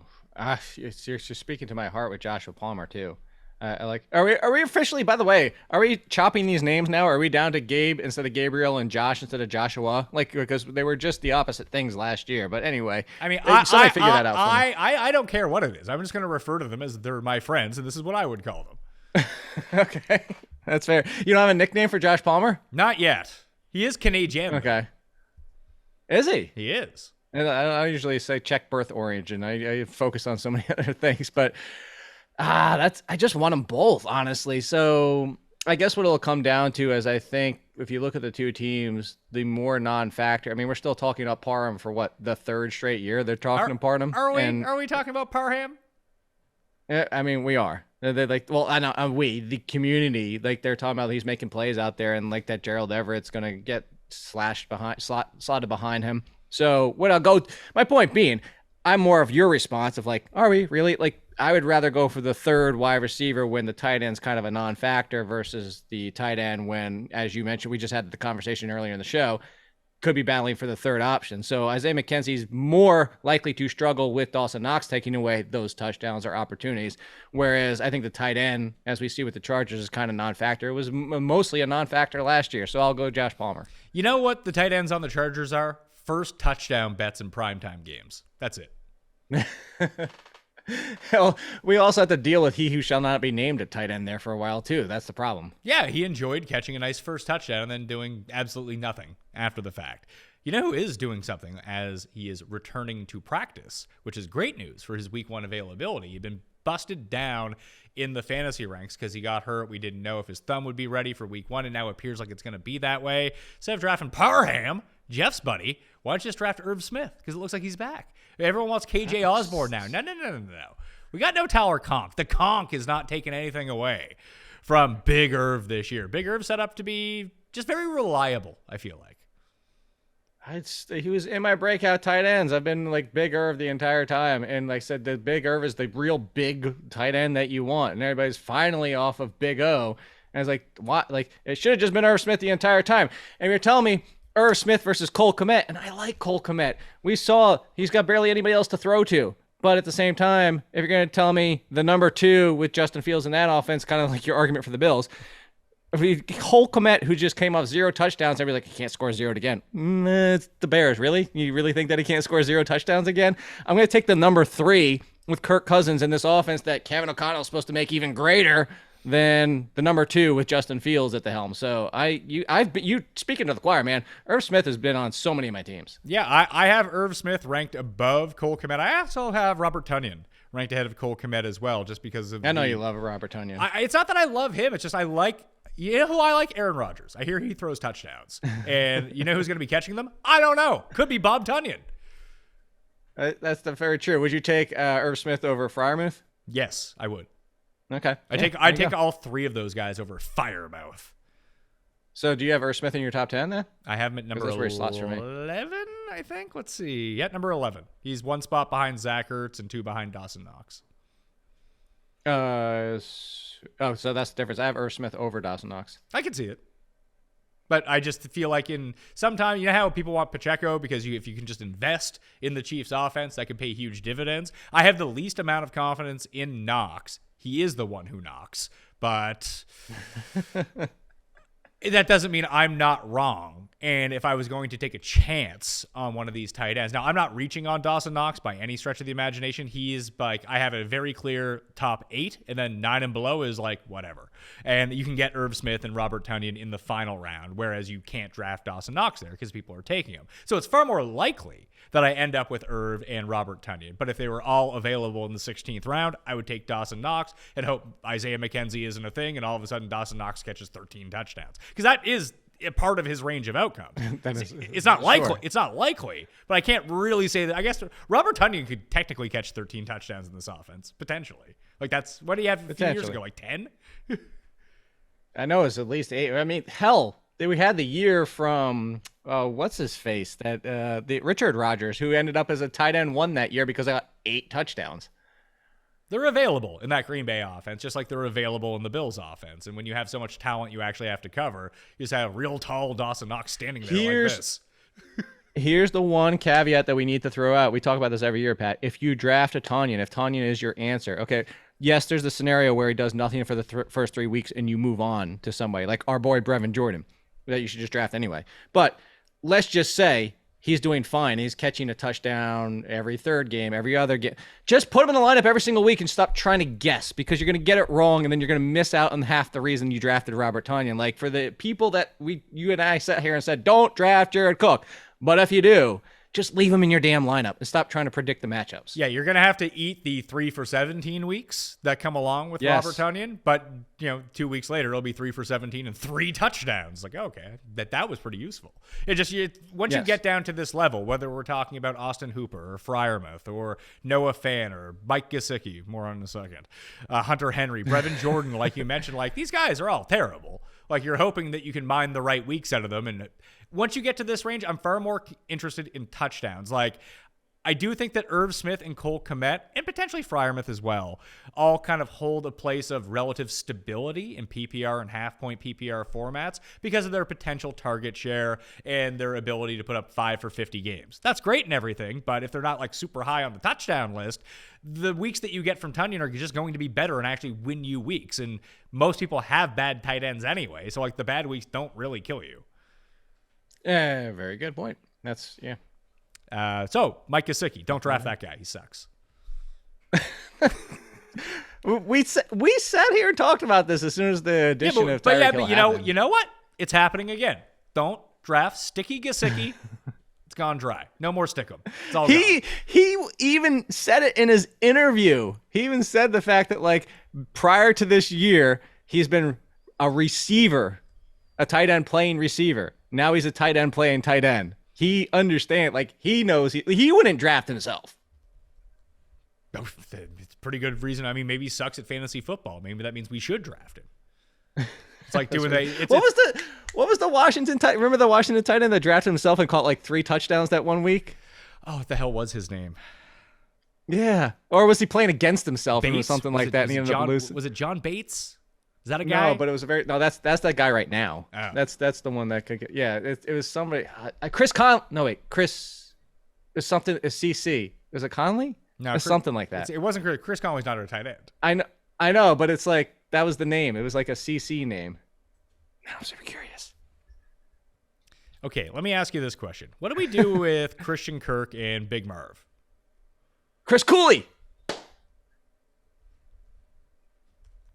you're speaking to my heart with Joshua Palmer too. Are we officially, by the way, are we chopping these names now? Are we down to Gabe instead of Gabriel and Josh instead of Joshua? Like, because they were just the opposite things last year. But anyway, somebody figure that out for me. I don't care what it is. I'm just going to refer to them as they're my friends, and this is what I would call them. Okay, that's fair. You don't have a nickname for Josh Palmer? Not yet. He is Canadian. Okay. Is he? He is. And I usually say check birth origin. I focus on so many other things, but I just want them both, honestly. So I guess what it'll come down to is I think if you look at the two teams, the more non-factor. I mean, we're still talking about Parham for what, the third straight year they're talking to Parham. Are we talking about Parham? Yeah, I mean, we are. They're like, well, I know the community, like they're talking about he's making plays out there, and like that Gerald Everett's gonna get slotted behind him. So my point being, I'm more of your response of like, are we really? Like, I would rather go for the third wide receiver when the tight end's kind of a non-factor versus the tight end when, as you mentioned, we just had the conversation earlier in the show, could be battling for the third option. So Isiah McKenzie's more likely to struggle with Dawson Knox taking away those touchdowns or opportunities. Whereas I think the tight end, as we see with the Chargers, is kind of non-factor. It was mostly a non-factor last year. So I'll go Josh Palmer. You know what the tight ends on the Chargers are? First touchdown bets in primetime games. That's it. Hell, we also have to deal with he who shall not be named at tight end there for a while too. That's the problem. Yeah, he enjoyed catching a nice first touchdown and then doing absolutely nothing after the fact. You know who is doing something as he is returning to practice, which is great news for his week 1 availability. He'd been busted down in the fantasy ranks because he got hurt. We didn't know if his thumb would be ready for week 1, and now it appears like it's going to be that way. Instead of drafting Parham, Jeff's buddy, why don't you just draft Irv Smith? Because it looks like he's back. Everyone wants KJ Osborne now. No. We got no Tyler Conk. The Conk is not taking anything away from Big Irv this year. Big Irv set up to be just very reliable, I feel like. He was in my breakout tight ends. I've been like Big Irv the entire time. And like I said, the Big Irv is the real big tight end that you want. And everybody's finally off of Big O. And it's like, what? Like, it should have just been Irv Smith the entire time. And you're telling me Irv Smith versus Cole Kmet. And I like Cole Kmet. We saw he's got barely anybody else to throw to. But at the same time, if you're going to tell me the number 2 with Justin Fields in that offense, kind of like your argument for the Bills, Cole Kmet, who just came off 0 touchdowns, I'd be like, he can't score 0 again. It's the Bears, really? You really think that he can't score 0 touchdowns again? I'm going to take the number 3 with Kirk Cousins in this offense that Kevin O'Connell is supposed to make even greater than the number 2 with Justin Fields at the helm. So you speaking to the choir, man. Irv Smith has been on so many of my teams. Yeah, I have Irv Smith ranked above Cole Kmet. I also have Robert Tonyan ranked ahead of Cole Kmet as well, just because of. I know you love Robert Tonyan. It's not that I love him. It's just I like. You know who I like? Aaron Rodgers. I hear he throws touchdowns, and you know who's going to be catching them? I don't know. Could be Bob Tonyan. That's very true. Would you take Irv Smith over Freiermuth? Yes, I would. Okay. I take all 3 of those guys over Firemouth. So do you have Irv Smith in your top 10 then? I have him at number 11, I think. Let's see. Yeah, number 11. He's 1 spot behind Zach Ertz and 2 behind Dawson Knox. So that's the difference. I have Irv Smith over Dawson Knox. I can see it. But I just feel like sometimes, you know how people want Pacheco because if you can just invest in the Chiefs offense, that can pay huge dividends. I have the least amount of confidence in Knox. He is the one who knocks, but that doesn't mean I'm not wrong. And if I was going to take a chance on one of these tight ends, now I'm not reaching on Dawson Knox by any stretch of the imagination. He's like, I have a very clear top 8, and then 9 and below is like whatever. And you can get Irv Smith and Robert Tonyan in the final round, whereas you can't draft Dawson Knox there because people are taking him. So it's far more likely that I end up with Irv and Robert Tonyan. But if they were all available in the 16th round, I would take Dawson Knox and hope Isiah McKenzie isn't a thing, and all of a sudden Dawson Knox catches 13 touchdowns. Because that is a part of his range of outcome. It's not likely. Sure. It's not likely, but I can't really say that. I guess Robert Tonyan could technically catch 13 touchdowns in this offense, potentially. Like that's what do you have a few years ago? Like 10? I know it's at least 8. I mean, hell, we had the year from what's his face the Richard Rodgers, who ended up as a tight end 1 that year because I got 8 touchdowns. They're available in that Green Bay offense, just like they're available in the Bills offense. And when you have so much talent you actually have to cover, you just have real tall Dawson Knox standing there like this. Here's the one caveat that we need to throw out. We talk about this every year, Pat. If you draft a Tonyan, if Tonyan is your answer, okay, yes, there's the scenario where he does nothing for the first 3 weeks and you move on to somebody like our boy Brevin Jordan that you should just draft anyway. But let's just say he's doing fine. He's catching a touchdown every third game, every other game. Just put him in the lineup every single week and stop trying to guess, because you're going to get it wrong, and then you're going to miss out on half the reason you drafted Robert Tonyan. Like, for the people that you and I sat here and said, don't draft Jared Cook, but if you do, just leave him in your damn lineup and stop trying to predict the matchups. Yeah, you're going to have to eat the 3 for 17 weeks that come along with Robert Tonyan, but 2 weeks later it'll be 3 for 17 and 3 touchdowns. Like, okay, that was pretty useful. Once you get down to this level, whether we're talking about Austin Hooper or Freiermuth or Noah Fan or Mike Gesicki, more on in a second, Hunter Henry, Brevin Jordan, like you mentioned, like, these guys are all terrible. Like, you're hoping that you can mine the right weeks out of them, and once you get to this range, I'm far more interested in touchdowns. Like, I do think that Irv Smith and Cole Kmet, and potentially Freiermuth as well, all kind of hold a place of relative stability in PPR and half-point PPR formats because of their potential target share and their ability to put up 5 for 50 games. That's great and everything, but if they're not like super high on the touchdown list, the weeks that you get from Tonyan are just going to be better and actually win you weeks. And most people have bad tight ends anyway, so like the bad weeks don't really kill you. Yeah, very good point. That's, yeah. So, Mike Gesicki, don't draft that guy. He sucks. We sat here and talked about this as soon as the addition of Tyreek Hill happened. You know what? It's happening again. Don't draft Sticky Gesicki. It's gone dry. No more stick 'em. It's all gone. He even said it in his interview. He even said the fact that, like, prior to this year, he's been a receiver, a tight end playing receiver. Now he's a tight end playing tight end. He understands, like, he knows he wouldn't draft himself. It's a pretty good reason. I mean, maybe he sucks at fantasy football. Maybe that means we should draft him. It's like doing what was the Washington tight? Remember the Washington tight end that drafted himself and caught like 3 touchdowns that one week? Oh, what the hell was his name? Yeah, or was he playing against himself? Bates? Or something like that. And he ended up losing. Was it John Bates? Is that a guy? No, but it was that's that guy right now. Oh. That's the one that could get. Yeah, it was somebody. Chris. There's something. A CC. Was it Conley? No, something like that. It wasn't Chris. Chris Conley's not a tight end. I know, but it's like that was the name. It was like a CC name. I'm super curious. Okay, let me ask you this question: what do we do with Christian Kirk and Big Marv? Chris Cooley.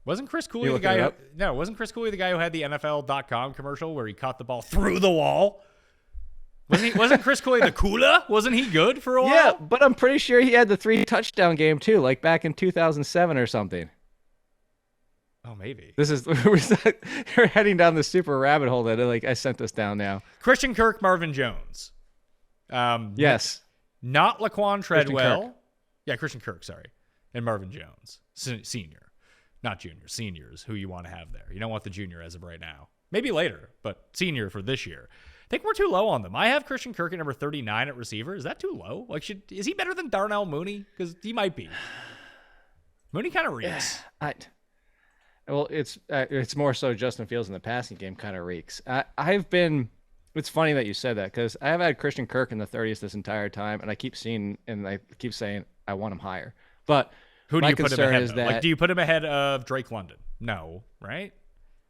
Wasn't Chris Cooley the guy? Wasn't Chris Cooley the guy who had the NFL.com commercial where he caught the ball through the wall? Wasn't Chris Cooley the cooler? Wasn't he good for a while? Yeah, but I'm pretty sure he had the 3 touchdown game too, like back in 2007 or something. Oh, maybe. We're heading down the super rabbit hole that I sent us down now. Christian Kirk, Marvin Jones. Yes. Not Laquan Treadwell. Christian Kirk, sorry. And Marvin Jones, senior. Not junior, seniors, who you want to have there. You don't want the junior as of right now. Maybe later, but senior for this year. I think we're too low on them. I have Christian Kirk at number 39 at receiver. Is that too low? Like, is he better than Darnell Mooney? Because he might be. Mooney kind of reeks. Well, it's more so Justin Fields in the passing game kind of reeks. It's funny that you said that, because I have had Christian Kirk in the 30s this entire time, and I keep saying I want him higher. But who do you put him ahead of? Like, do you put him ahead of Drake London? No, right?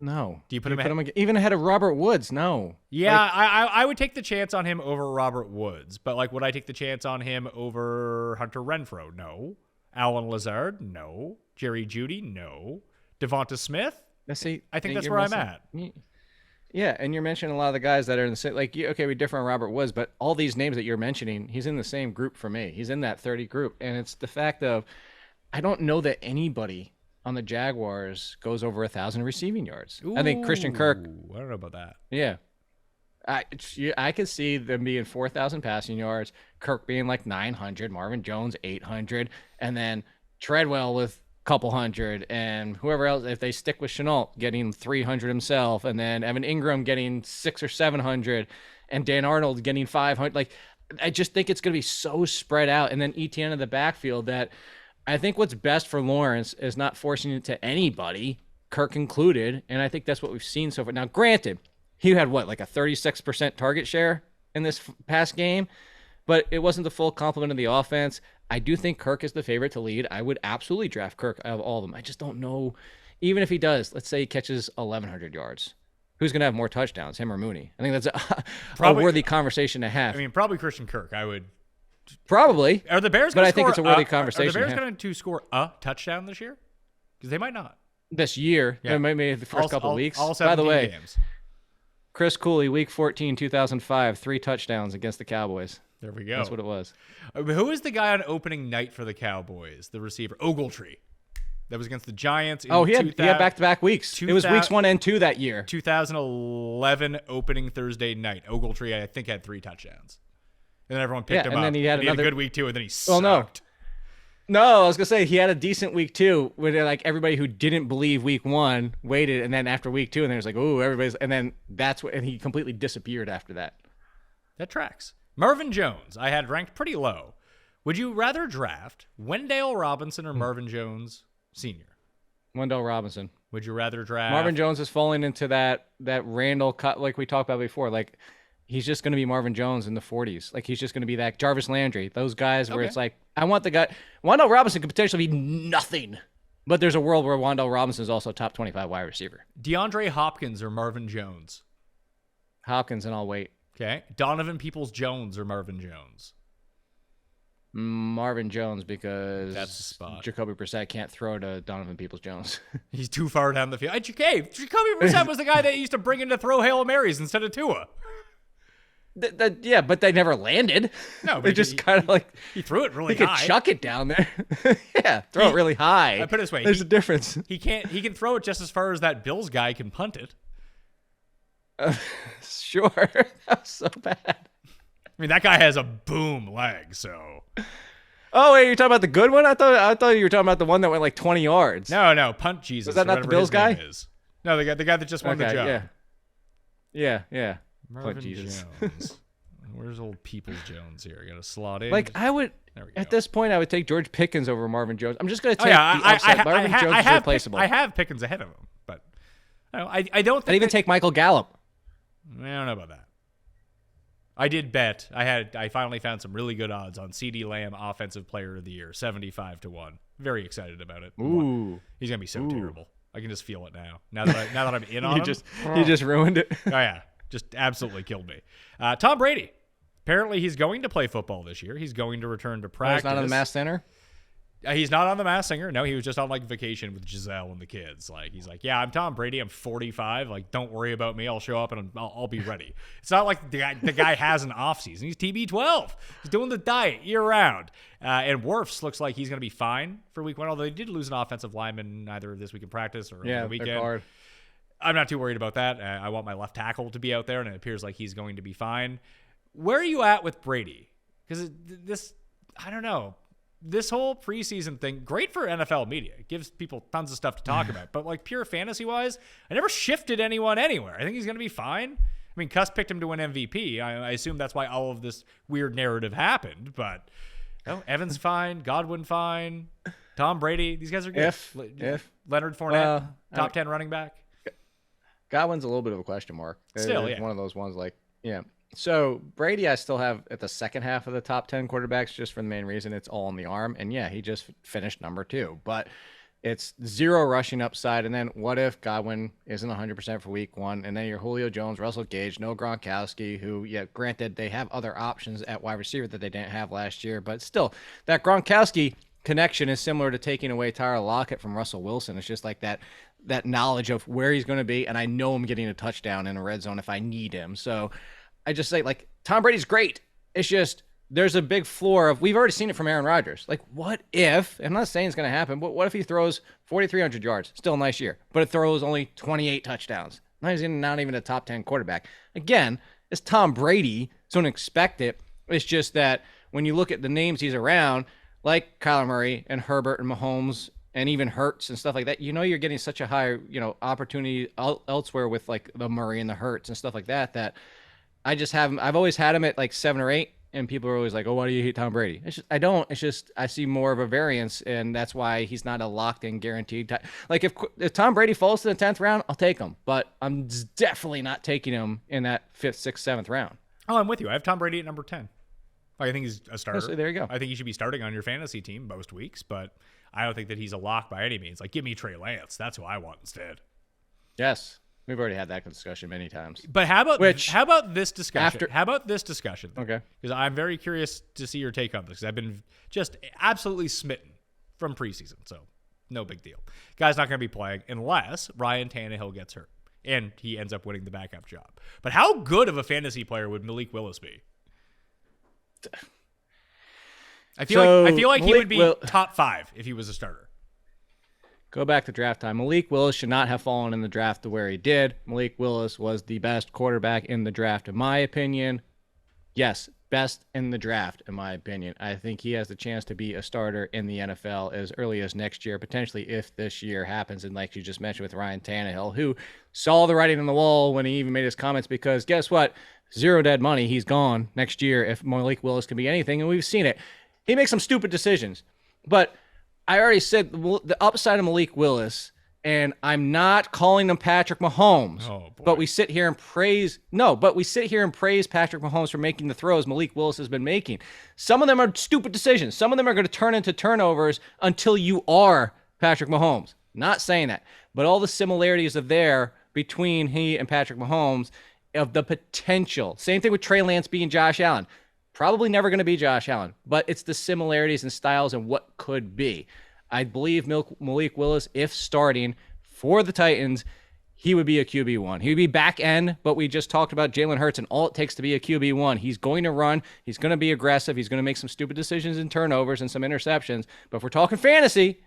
No. Do you put him even ahead of Robert Woods? No. Yeah, I would take the chance on him over Robert Woods, but like, would I take the chance on him over Hunter Renfrow? No. Alan Lazard? No. Jerry Jeudy? No. Devonta Smith? I think that's where I'm at. Yeah, and you're mentioning a lot of the guys that are in the same, like, okay, we differ on Robert Woods, but all these names that you're mentioning, he's in the same group for me. He's in that 30 group, and it's the fact of, I don't know that anybody on the Jaguars goes over 1,000 receiving yards. Ooh, I think Christian Kirk. I don't know about that. Yeah. I could see them being 4,000 passing yards, Kirk being like 900, Marvin Jones 800, and then Treadwell with a couple hundred, and whoever else, if they stick with Chenault, getting 300 himself, and then Evan Ingram getting 600 or 700, and Dan Arnold getting 500. Like, I just think it's going to be so spread out, and then ETN in the backfield that I think what's best for Lawrence is not forcing it to anybody, Kirk included, and I think that's what we've seen so far. Now, granted, he had like a 36% target share in this past game, but it wasn't the full complement of the offense. I do think Kirk is the favorite to lead. I would absolutely draft Kirk out of all of them. I just don't know, even if he does, let's say he catches 1,100 yards. Who's going to have more touchdowns, him or Mooney? I think that's a Probably- worthy conversation to have. I mean, probably Christian Kirk. I would. Probably. Are the Bears? But Gonna I think score it's a worthy Are conversation the Bears to have. going to score a touchdown this year? Because they might not. This year, Yeah. maybe the first couple weeks. All By the 17 way, games. Chris Cooley, Week 14, 2005, 3 touchdowns against the Cowboys. There we go. That's what it was. Who is the guy on opening night for the Cowboys? The receiver, Ogletree. That was against the Giants. Oh, he had back-to-back weeks. It was weeks 1 and 2 that year. 2011 opening Thursday night. Ogletree, I think, had 3 touchdowns. And then everyone picked him and up. then he had a another good week, too, and then he Well, sucked. No, I was gonna say he had a decent week 2, where like everybody who didn't believe week 1 waited, and then after week 2, and there's like, oh, everybody's, and then and he completely disappeared after that. That tracks. Marvin Jones, I had ranked pretty low. Would you rather draft Wendell Robinson or Marvin Jones Sr.? Wendell Robinson. Would you rather draft Marvin Jones is falling into that Randall cut like we talked about before. Like he's just going to be Marvin Jones in the 40s. Like he's just going to be that Jarvis Landry. Those guys where it's like, I want the guy. Wendell Robinson could potentially be nothing. But there's a world where Wendell Robinson is also a top 25 wide receiver. DeAndre Hopkins or Marvin Jones? Hopkins, and I'll wait. Okay. Donovan Peoples-Jones or Marvin Jones? Marvin Jones, because That's the spot. Jacoby Brissett can't throw to Donovan Peoples-Jones. He's too far down the field. Jacoby Brissett was the guy that used to bring in to throw Hail Marys instead of Tua. Yeah, but they never landed. No, but they just kind of like he threw it really he high. could chuck it down there. Yeah, throw it really high. I put it this way: there's a difference. He can throw it just as far as that Bills guy can punt it. Sure, that was so bad. I mean, that guy has a boom leg, so. Oh wait, you're talking about the good one? I thought you were talking about the one that went like 20 yards. No, Punt Jesus. Was that not the Bills guy? No, the guy that just won the job. Yeah. Marvin Punt Jesus. Jones. Where's old Peoples Jones here? I got to slot in. Like I would There we go. at this point, I would take George Pickens over Marvin Jones. I'm just gonna take Oh, yeah, the upset. Marvin Jones is replaceable. I have Pickens ahead of him, but I don't think I'd even take Michael Gallup. I don't know about that. I did bet. I finally found some really good odds on CeeDee Lamb Offensive Player of the Year, 75-1. Very excited about it. Ooh. He's gonna be so terrible. I can just feel it now. Now that I'm in on him. You just ruined it. Oh yeah, just absolutely killed me. Tom Brady. Apparently, he's going to play football this year. He's going to return to practice. He's not on the Masked Center. He's not on the Masked Singer. No, he was just on like vacation with Giselle and the kids. Like he's like, yeah, I'm Tom Brady. I'm 45. Like, don't worry about me. I'll show up and I'll be ready. It's not like the guy has an off season. He's TB12. He's doing the diet year round. And Wirfs looks like he's going to be fine for week 1. Although they did lose an offensive lineman either this week in practice or over the weekend. Hard. I'm not too worried about that. I want my left tackle to be out there, and it appears like he's going to be fine. Where are you at with Brady? Because I don't know. This whole preseason thing, great for NFL media. It gives people tons of stuff to talk about. But like pure fantasy-wise, I never shifted anyone anywhere. I think he's going to be fine. I mean, Cuss picked him to win MVP. I assume that's why all of this weird narrative happened. But Evans fine, Godwin fine, Tom Brady. These guys are good. If Leonard Fournette, top 10 running back. Godwin's a little bit of a question mark. Still, it's one of those ones like, yeah. So Brady, I still have at the second half of the top 10 quarterbacks, just for the main reason it's all in the arm. And yeah, he just finished number 2, but it's 0 rushing upside. And then what if Godwin isn't 100% for week 1? And then you're Julio Jones, Russell Gage, no Gronkowski, who, yeah, granted they have other options at wide receiver that they didn't have last year, but still that Gronkowski connection is similar to taking away Tyler Lockett from Russell Wilson. It's just like that knowledge of where he's going to be. And I know I'm getting a touchdown in a red zone if I need him. So I just say, like, Tom Brady's great. It's just there's a big floor of, we've already seen it from Aaron Rodgers. Like, what if, I'm not saying it's going to happen, but what if he throws 4,300 yards? Still a nice year. But it throws only 28 touchdowns. Not even a top 10 quarterback. Again, it's Tom Brady, so don't expect it. It's just that when you look at the names he's around, like Kyler Murray and Herbert and Mahomes and even Hurts and stuff like that, you're getting such a high, opportunity elsewhere with, like, the Murray and the Hurts and stuff like that I just have him. I've always had him at like 7 or 8, and people are always like, "Oh, why do you hate Tom Brady?" I don't. It's just I see more of a variance, and that's why he's not a locked-in, guaranteed. Like if Tom Brady falls to the 10th round, I'll take him, but I'm definitely not taking him in that 5th, 6th, 7th round. Oh, I'm with you. I have Tom Brady at number 10. I think he's a starter. So there you go. I think he should be starting on your fantasy team most weeks, but I don't think that he's a lock by any means. Like, give me Trey Lance. That's who I want instead. Yes. We've already had that discussion many times. But how about this discussion? How about this discussion? Okay. Because I'm very curious to see your take on this, because I've been just absolutely smitten from preseason. So no big deal. Guy's not going to be playing unless Ryan Tannehill gets hurt and he ends up winning the backup job. But how good of a fantasy player would Malik Willis be? I feel like he would be top 5 if he was a starter. Go back to draft time. Malik Willis should not have fallen in the draft to where he did. Malik Willis was the best quarterback in the draft, in my opinion. Yes, best in the draft, in my opinion. I think he has the chance to be a starter in the NFL as early as next year, potentially if this year happens. And like you just mentioned with Ryan Tannehill, who saw the writing on the wall when he even made his comments, because guess what? Zero dead money. He's gone next year if Malik Willis can be anything, and we've seen it. He makes some stupid decisions, but I already said the upside of Malik Willis, and I'm not calling him Patrick Mahomes. Oh, boy. But we sit here and praise Patrick Mahomes for making the throws Malik Willis has been making. Some of them are stupid decisions. Some of them are going to turn into turnovers until you are Patrick Mahomes. Not saying that, but all the similarities are there between he and Patrick Mahomes of the potential. Same thing with Trey Lance being Josh Allen. Probably never going to be Josh Allen, but it's the similarities and styles and what could be. I believe Malik Willis, if starting for the Titans, he would be a QB1. He would be back end, but we just talked about Jalen Hurts and all it takes to be a QB1. He's going to run. He's going to be aggressive. He's going to make some stupid decisions and turnovers and some interceptions. But if we're talking fantasy,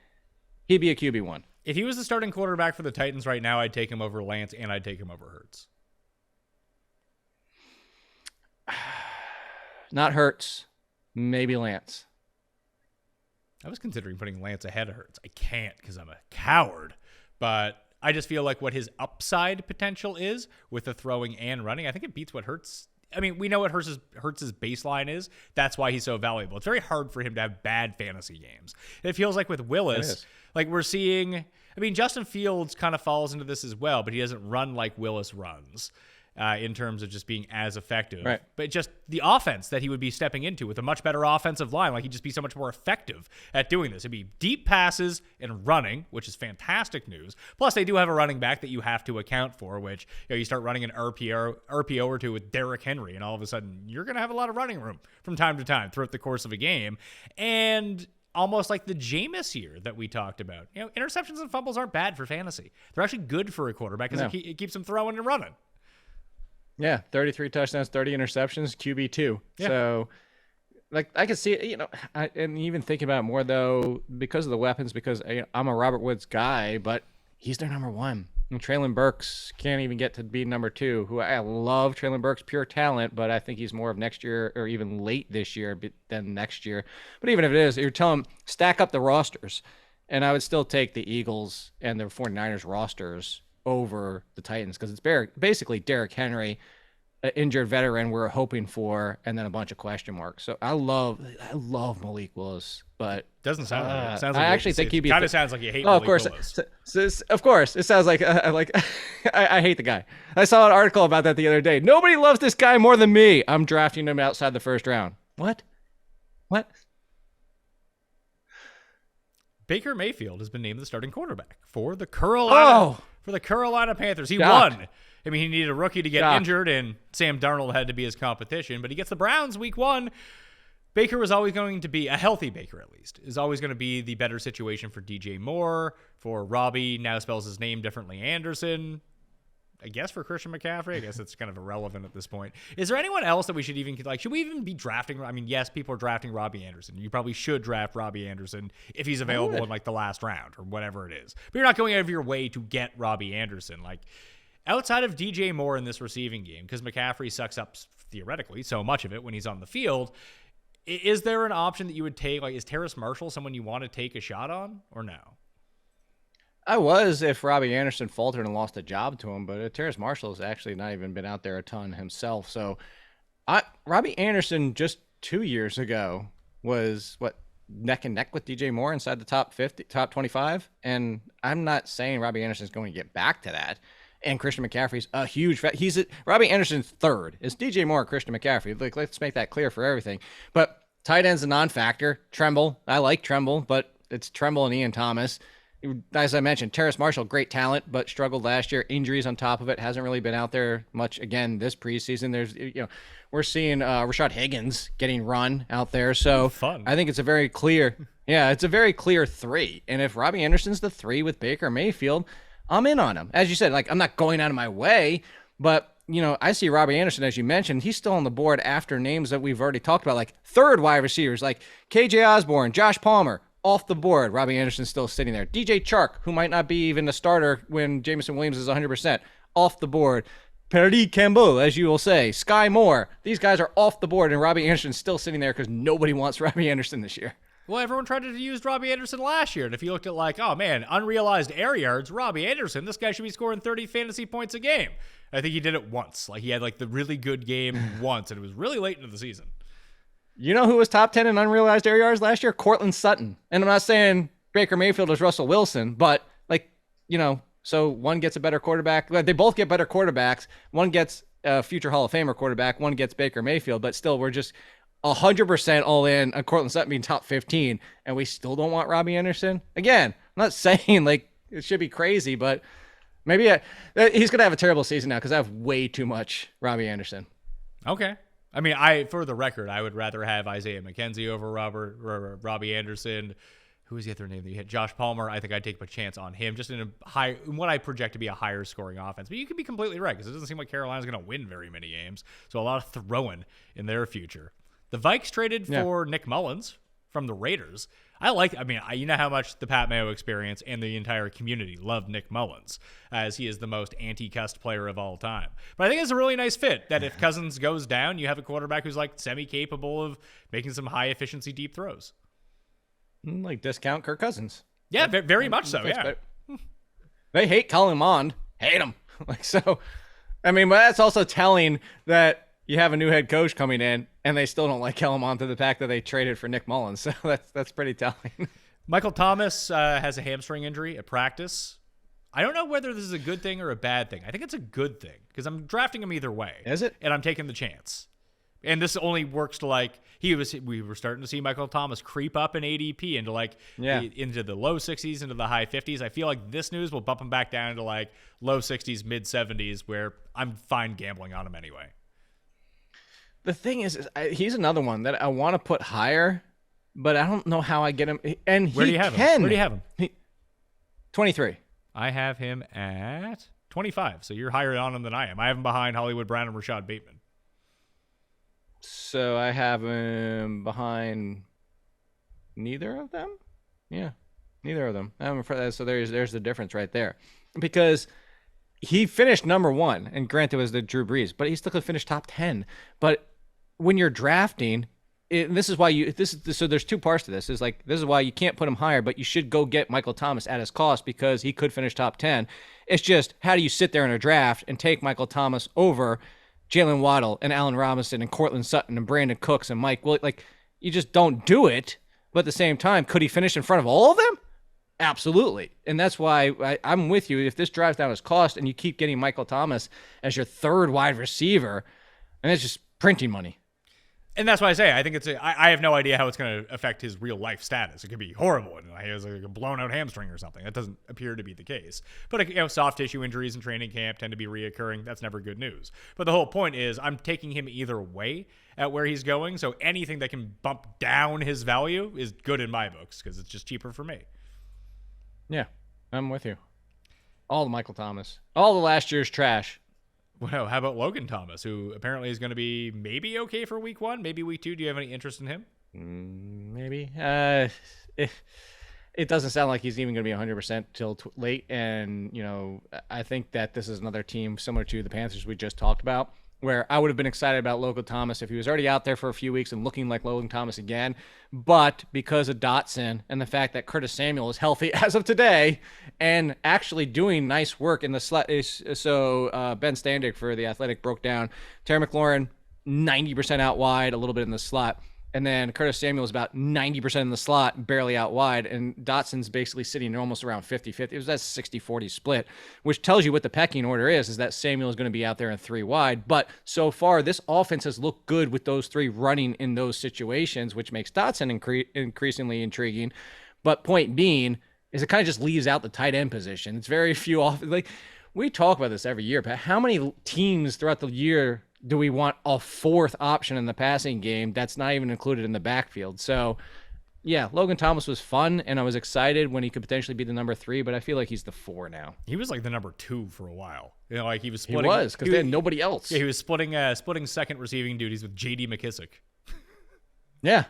he'd be a QB1. If he was the starting quarterback for the Titans right now, I'd take him over Lance and I'd take him over Hurts. Not Hurts, maybe Lance. I was considering putting Lance ahead of Hurts. I can't because I'm a coward. But I just feel like what his upside potential is with the throwing and running, I think it beats what Hurts. I mean, we know what Hurts' baseline is. That's why he's so valuable. It's very hard for him to have bad fantasy games. It feels like with Willis, like we're seeing, I mean, Justin Fields kind of falls into this as well, but he doesn't run like Willis runs. In terms of just being as effective. Right. But just the offense that he would be stepping into with a much better offensive line, like he'd just be so much more effective at doing this. It'd be deep passes and running, which is fantastic news. Plus, they do have a running back that you have to account for, which you start running an RPO or two with Derrick Henry, and all of a sudden you're going to have a lot of running room from time to time throughout the course of a game. And almost like the Jameis year that we talked about. Interceptions and fumbles aren't bad for fantasy. They're actually good for a quarterback because it keeps him throwing and running. Yeah, 33 touchdowns, 30 interceptions, QB2. Yeah. So, like, I can see it, and even thinking about it more, though, because of the weapons, because I'm a Robert Woods guy, but he's their number one. And Traylon Burks can't even get to be number 2, who I love. Traylon Burks, pure talent, but I think he's more of next year or even late this year than next year. But even if it is, you're telling them, stack up the rosters, and I would still take the Eagles and the 49ers rosters over the Titans, because it's basically Derrick Henry, an injured veteran we're hoping for, and then a bunch of question marks. So I love Malik Willis, but doesn't sound like it. Sounds I like actually think he'd be. Kind of sounds like you hate Malik Willis. Of course, it sounds like I hate the guy. I saw an article about that the other day. Nobody loves this guy more than me. I'm drafting him outside the first round. What? Baker Mayfield has been named the starting quarterback for the Carolina Panthers. He won. I mean, he needed a rookie to get injured, and Sam Darnold had to be his competition, but he gets the Browns week 1. Baker was always going to be, a healthy Baker at least, is always going to be the better situation for DJ Moore, for Robbie, now spells his name differently, Anderson. I guess for Christian McCaffrey, I guess it's kind of irrelevant at this point. Is there anyone else that we should even, should we even be drafting? I mean, yes, people are drafting Robbie Anderson. You probably should draft Robbie Anderson if he's available in the last round or whatever it is. But you're not going out of your way to get Robbie Anderson. Outside of DJ Moore in this receiving game, because McCaffrey sucks up, theoretically, so much of it when he's on the field, is there an option that you would take? Is Terrace Marshall someone you want to take a shot on or no? I was if Robbie Anderson faltered and lost a job to him, but Terrace Marshall has actually not even been out there a ton himself. So Robbie Anderson just 2 years ago was neck and neck with DJ Moore inside the top 50, top 25. And I'm not saying Robbie Anderson is going to get back to that. And Christian McCaffrey's a huge Robbie Anderson's third. It's DJ Moore and Christian McCaffrey. Let's make that clear for everything. But tight end's a non-factor. Tremble. I like Tremble, but it's Tremble and Ian Thomas. As I mentioned, Terrace Marshall, great talent, but struggled last year. Injuries on top of it, hasn't really been out there much again this preseason. We're seeing Rashaad Higgins getting run out there, so Fun. I think it's a very clear, it's a very clear 3. And if Robbie Anderson's the 3 with Baker Mayfield, I'm in on him. As you said, like I'm not going out of my way, but I see Robbie Anderson, as you mentioned, he's still on the board after names that we've already talked about, like third wide receivers, like KJ Osborne, Josh Palmer. Off the board. Robbie Anderson's still sitting there. DJ Chark, who might not be even a starter when Jameson Williams is 100%, off the board. Perine Campbell, as you will say. Sky Moore. These guys are off the board, and Robbie Anderson's still sitting there because nobody wants Robbie Anderson this year. Well, everyone tried to use Robbie Anderson last year, and if you looked at like, oh man, unrealized air yards, Robbie Anderson, this guy should be scoring 30 fantasy points a game. I think he did it once. Like he had like the really good game once, and it was really late into the season. You know who was top 10 in unrealized air yards last year? Cortland Sutton. And I'm not saying Baker Mayfield is Russell Wilson, but so one gets a better quarterback. They both get better quarterbacks. One gets a future Hall of Famer quarterback. One gets Baker Mayfield, but still we're just 100% all in on Cortland Sutton being top 15, and we still don't want Robbie Anderson. Again, I'm not saying like it should be crazy, but maybe he's going to have a terrible season now because I have way too much Robbie Anderson. Okay. I mean, for the record, I would rather have Isiah McKenzie over Robbie Anderson. Who is the other name that you hit? Josh Palmer. I think I'd take a chance on him just in what I project to be a higher scoring offense. But you could be completely right because it doesn't seem like Carolina's going to win very many games. So a lot of throwing in their future. The Vikes traded for Nick Mullins from the Raiders. You know how much the Pat Mayo experience and the entire community love Nick Mullins, as he is the most anti-cussed player of all time. But I think it's a really nice fit that if Cousins goes down, you have a quarterback who's like semi-capable of making some high-efficiency deep throws. Like discount Kirk Cousins. Yeah, very much so, yeah. They hate Colin Mond. Hate him. But that's also telling that you have a new head coach coming in, and they still don't like Kellen Mond to the fact that they traded for Nick Mullins. So that's pretty telling. Michael Thomas has a hamstring injury at practice. I don't know whether this is a good thing or a bad thing. I think it's a good thing because I'm drafting him either way. Is it? And I'm taking the chance. And this only works to like we were starting to see Michael Thomas creep up in ADP into into the low 60s, into the high 50s. I feel like this news will bump him back down to like low 60s, mid 70s, where I'm fine gambling on him anyway. The thing is he's another one that I want to put higher, but I don't know how I get him. And where do you have him? Where do you have him? 23. I have him at 25. So you're higher on him than I am. I have him behind Hollywood Brown and Rashaad Bateman. So I have him behind neither of them? Yeah, neither of them. So there's the difference right there. Because he finished number 1, and granted it was the Drew Brees, but he still could finish top 10. But when you're drafting, this is why so there's two parts to this. This is why you can't put him higher, but you should go get Michael Thomas at his cost because he could finish top 10. It's just, how do you sit there in a draft and take Michael Thomas over Jalen Waddle and Allen Robinson and Cortland Sutton and Brandon Cooks and Mike Williams? Like, you just don't do it. But at the same time, could he finish in front of all of them? Absolutely. And that's why I'm with you. If this drives down his cost and you keep getting Michael Thomas as your third wide receiver, and it's just printing money. And that's why I say I think I have no idea how it's going to affect his real life status. It could be horrible, and he has like a blown out hamstring or something. That doesn't appear to be the case. But soft tissue injuries in training camp tend to be reoccurring. That's never good news. But the whole point is I'm taking him either way at where he's going. So anything that can bump down his value is good in my books because it's just cheaper for me. Yeah, I'm with you. All the Michael Thomas, all the last year's trash. Well, how about Logan Thomas, who apparently is going to be maybe okay for week 1, maybe week 2? Do you have any interest in him? Maybe. It doesn't sound like he's even going to be 100% till late. And, I think that this is another team similar to the Panthers we just talked about, where I would have been excited about Logan Thomas if he was already out there for a few weeks and looking like Logan Thomas again. But because of Dotson and the fact that Curtis Samuel is healthy as of today and actually doing nice work in the slot. So Ben Standig for The Athletic broke down Terry McLaurin 90% out wide, a little bit in the slot. And then Curtis Samuel is about 90% in the slot, barely out wide. And Dotson's basically sitting almost around 50-50. It was that 60-40 split, which tells you what the pecking order is that Samuel is going to be out there in 3 wide. But so far, this offense has looked good with those 3 running in those situations, which makes Dotson increasingly intriguing. But point being, is it kind of just leaves out the tight end position. It's very few off. Like we talk about this every year, but how many teams throughout the year do we want a fourth option in the passing game that's not even included in the backfield? So, yeah, Logan Thomas was fun, and I was excited when he could potentially be the number 3, but I feel like he's the 4 now. He was like the number 2 for a while. You know, like he was splitting. He was, because they had nobody else. Yeah, he was splitting second receiving duties with J.D. McKissic. Yeah.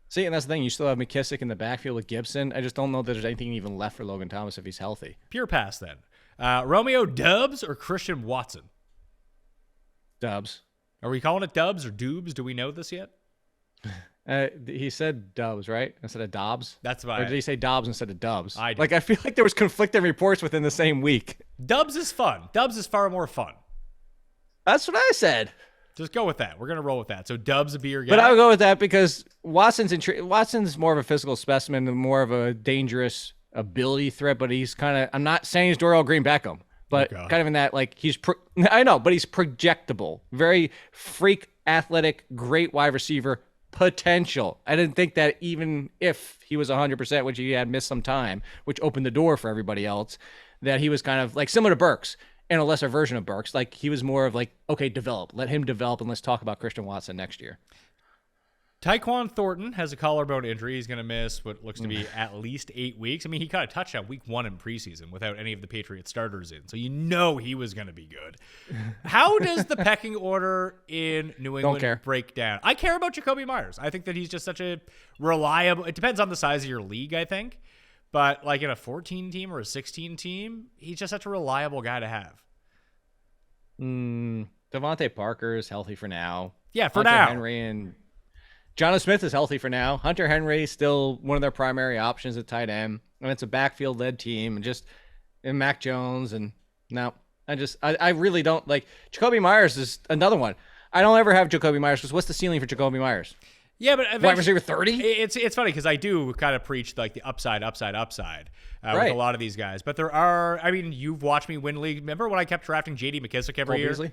See, and that's the thing. You still have McKissic in the backfield with Gibson. I just don't know that there's anything even left for Logan Thomas if he's healthy. Pure pass then. Romeo Doubs or Christian Watson? Doubs. Are we calling it Doubs or Doubs? Do we know this yet? He said Doubs, right? Instead of Dobbs? That's why. Or did he say Dobbs instead of Doubs? I did. Like, I feel like there was conflicting reports within the same week. Doubs is fun. Doubs is far more fun. That's what I said. Just go with that. We're going to roll with that. So Doubs would be your guy. But I would go with that because Watson's more of a physical specimen and more of a dangerous ability threat, but he's kind of, I'm not saying he's Dorial Green Beckham, but kind of in that, like, I know, but he's projectable. Very freak, athletic, great wide receiver potential. I didn't think that even if he was 100%, which he had missed some time, which opened the door for everybody else, that he was kind of like similar to Burks and a lesser version of Burks. Like he was more of like, okay, let him develop, and let's talk about Christian Watson next year. Tyquan Thornton has a collarbone injury. He's going to miss what looks to be at least 8 weeks. I mean, he caught a touchdown week 1 in preseason without any of the Patriots starters in, so you know he was going to be good. How does the pecking order in New England break down? I care about Jacoby Myers. I think that he's just such a reliable – it depends on the size of your league, I think. But like in a 14 team or a 16 team, he's just such a reliable guy to have. Devontae Parker is healthy for now. Yeah, for Hunter now. Henry and Jonnu Smith is healthy for now. Hunter Henry is still one of their primary options at tight end. And it's a backfield-led team. And Mac Jones. And no, I really don't like – Jacoby Myers is another one. I don't ever have Jacoby Myers because what's the ceiling for Jacoby Myers? Yeah, but wide receiver 30? It's funny because I do kind of preach like the upside with a lot of these guys. But there are, I mean, you've watched me win league. Remember when I kept drafting J.D. McKissic every year? Beasley?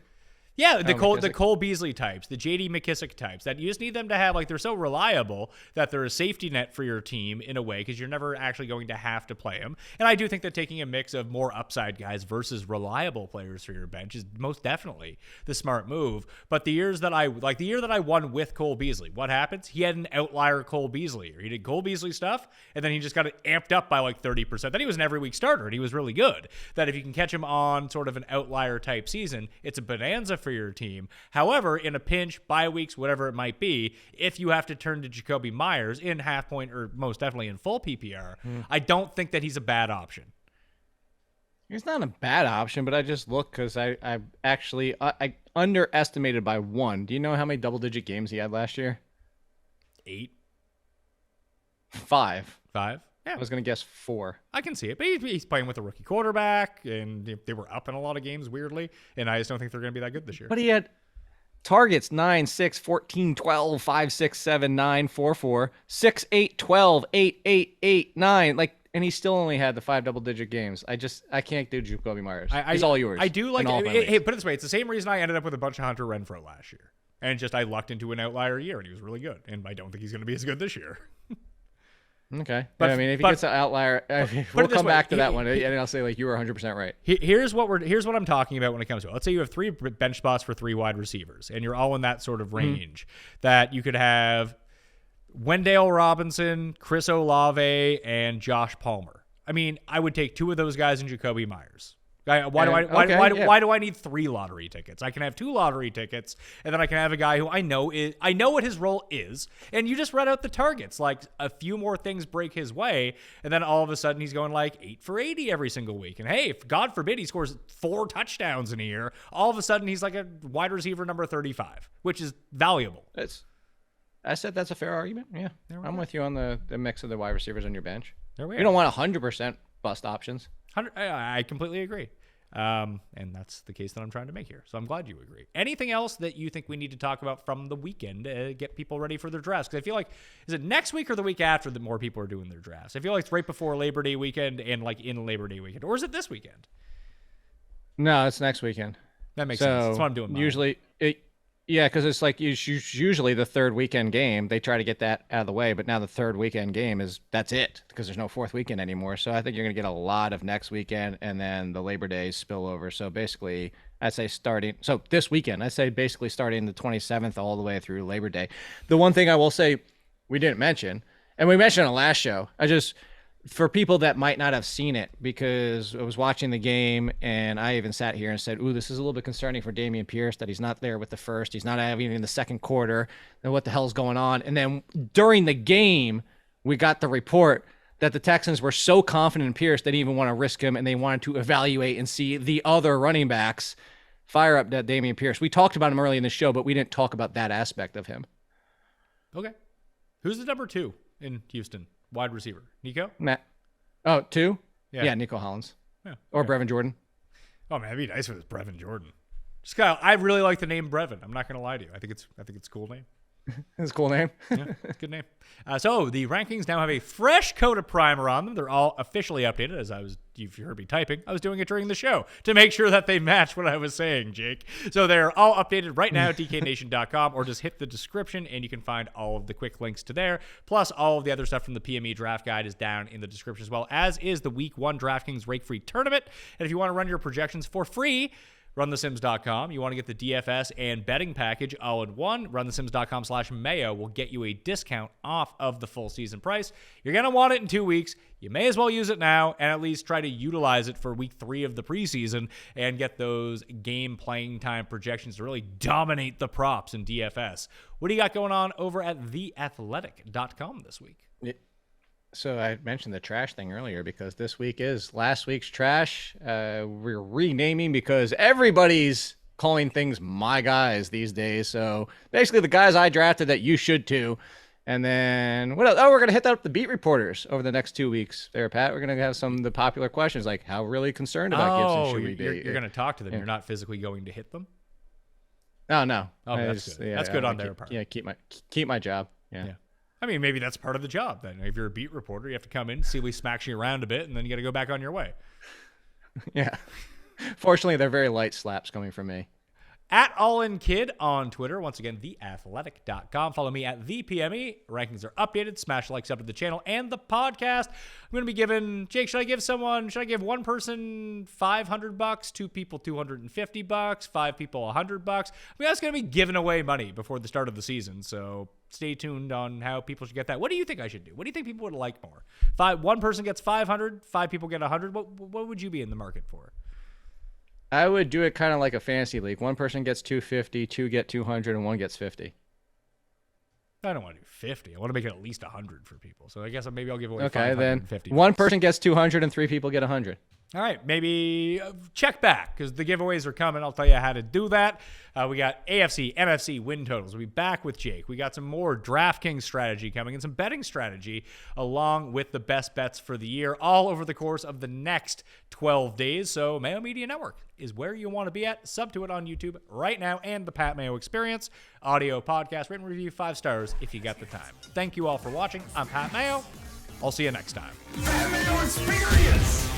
Yeah, the Cole Beasley types, the J.D. McKissic types, that you just need them to have, like, they're so reliable that they're a safety net for your team in a way because you're never actually going to have to play them. And I do think that taking a mix of more upside guys versus reliable players for your bench is most definitely the smart move. But the year that I won with Cole Beasley, what happens? He had an outlier Cole Beasley. He did Cole Beasley stuff, and then he just got it amped up by like 30%. Then he was an every week starter, and he was really good. That if you can catch him on sort of an outlier type season, it's a bonanza for your team. However, in a pinch, bye weeks, whatever it might be, if you have to turn to Jacoby Myers in half point or most definitely in full PPR, I don't think that he's a bad option. He's not a bad option, but I just look because I underestimated by 1. Do you know how many double-digit games he had last year? 8. 5. 5? Yeah. I was going to guess 4. I can see it, but he's playing with a rookie quarterback, and they were up in a lot of games, weirdly, and I just don't think they're going to be that good this year. But he had targets 9, 6, 14, 12, 5, 6, 7, 9, 4, 4, 6, 8, 12, 8, 8, 8, 9. Like, and he still only had the 5 double-digit games. I can't do Jacoby Myers. He's all yours. I do like it. Hey, put it this way. It's the same reason I ended up with a bunch of Hunter Renfrow last year. And just I lucked into an outlier year, and he was really good. And I don't think he's going to be as good this year. Okay. But, I mean, if he gets an outlier, we'll come back to that one, and I'll say, like, you were 100% right. Here's what I'm talking about when it comes to it. Let's say you have 3 bench spots for 3 wide receivers, and you're all in that sort of range that you could have Wendell Robinson, Chris Olave, and Josh Palmer. I mean, I would take 2 of those guys in Jacoby Myers. Why do I need 3 lottery tickets? I can have 2 lottery tickets, and then I can have a guy who I know what his role is, and you just read out the targets. Like a few more things break his way, and then all of a sudden he's going like 8 for 80 every single week. And hey, if God forbid he scores 4 touchdowns in a year, all of a sudden he's like a wide receiver number 35, which is valuable. I said that's a fair argument. Yeah, I'm with you on the mix of the wide receivers on your bench. There we are. You don't want 100% bust options. I completely agree. And that's the case that I'm trying to make here. So I'm glad you agree. Anything else that you think we need to talk about from the weekend to get people ready for their drafts? Because I feel like, is it next week or the week after that more people are doing their drafts? I feel like it's right before Labor Day weekend and like in Labor Day weekend. Or is it this weekend? No, it's next weekend. That makes sense. That's what I'm doing. Usually, Yeah, because it's like usually the third weekend game, they try to get that out of the way, but now the third weekend game that's it, because there's no fourth weekend anymore. So I think you're going to get a lot of next weekend and then the Labor Day spillover. So basically, this weekend, I say basically starting the 27th all the way through Labor Day. The one thing I will say we didn't mention, and we mentioned on the last show, for people that might not have seen it, because I was watching the game and I even sat here and said, ooh, this is a little bit concerning for Dameon Pierce that he's not there with the first. He's not having in the second quarter. And what the hell's going on? And then during the game, we got the report that the Texans were so confident in Pierce they didn't even want to risk him, and they wanted to evaluate and see the other running backs fire up that Dameon Pierce. We talked about him early in the show, but we didn't talk about that aspect of him. Okay. Who's the number 2 in Houston? Wide receiver. Nico? Matt. Oh, 2? Yeah. Yeah, Nico Hollins. Yeah. Or Okay. Brevin Jordan. Oh man, it'd be nice if it was Brevin Jordan. Just Kyle, I really like the name Brevin. I'm not gonna lie to you. I think it's a cool name. That's a cool name. Yeah, it's a good name. So the rankings now have a fresh coat of primer on them. They're all officially updated. If you heard me typing, I was doing it during the show to make sure that they match what I was saying, Jake. So they're all updated right now at dknation.com, or just hit the description and you can find all of the quick links to there. Plus, all of the other stuff from the PME draft guide is down in the description as well, as is the Week 1 DraftKings Rake-Free Tournament. And if you want to run your projections for free, runthesims.com. You want to get the DFS and betting package all in one. Runthesims.com/Mayo will get you a discount off of the full season price. You're going to want it in 2 weeks. You may as well use it now and at least try to utilize it for week 3 of the preseason and get those game playing time projections to really dominate the props in DFS. What do you got going on over at theathletic.com this week? So I mentioned the trash thing earlier because this week is last week's trash. We're renaming because everybody's calling things my guys these days. So basically the guys I drafted that you should too. And then what else? Oh, we're going to hit up the beat reporters over the next 2 weeks there, Pat. We're going to have some of the popular questions like how really concerned about Gibson should we be? You're going to talk to them. Yeah. You're not physically going to hit them? Oh, no. Oh, that's good. Yeah, that's good on their part. Yeah, keep my job. Yeah. I mean, maybe that's part of the job then. If you're a beat reporter, you have to come in, Ciely smacks you around a bit, and then you got to go back on your way. Yeah. Fortunately, they're very light slaps coming from me. At AllInKid on Twitter. Once again, theathletic.com. Follow me at ThePME. Rankings are updated. Smash likes up to the channel and the podcast. I'm going to be giving, Jake, should I give one person $500, 2 people $250, 5 people $100? I mean, that's going to be giving away money before the start of the season. So stay tuned on how people should get that. What do you think I should do? What do you think people would like more? One person gets 500, 5 people get 100. What would you be in the market for? I would do it kind of like a fantasy league. One person gets 250, 2 get 200, and 1 gets 50. I don't want to do 50. I want to make it at least 100 for people. So I guess maybe I'll give away Okay, then 50. One person gets 200 and 3 people get 100. All right, maybe check back because the giveaways are coming. I'll tell you how to do that. We got AFC, NFC win totals. We'll be back with Jake. We got some more DraftKings strategy coming and some betting strategy along with the best bets for the year all over the course of the next 12 days. So Mayo Media Network is where you want to be at. Sub to it on YouTube right now and the Pat Mayo Experience. Audio, podcast, written review, 5 stars if you got the time. Thank you all for watching. I'm Pat Mayo. I'll see you next time. Pat Mayo Experience!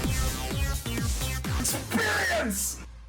Experience!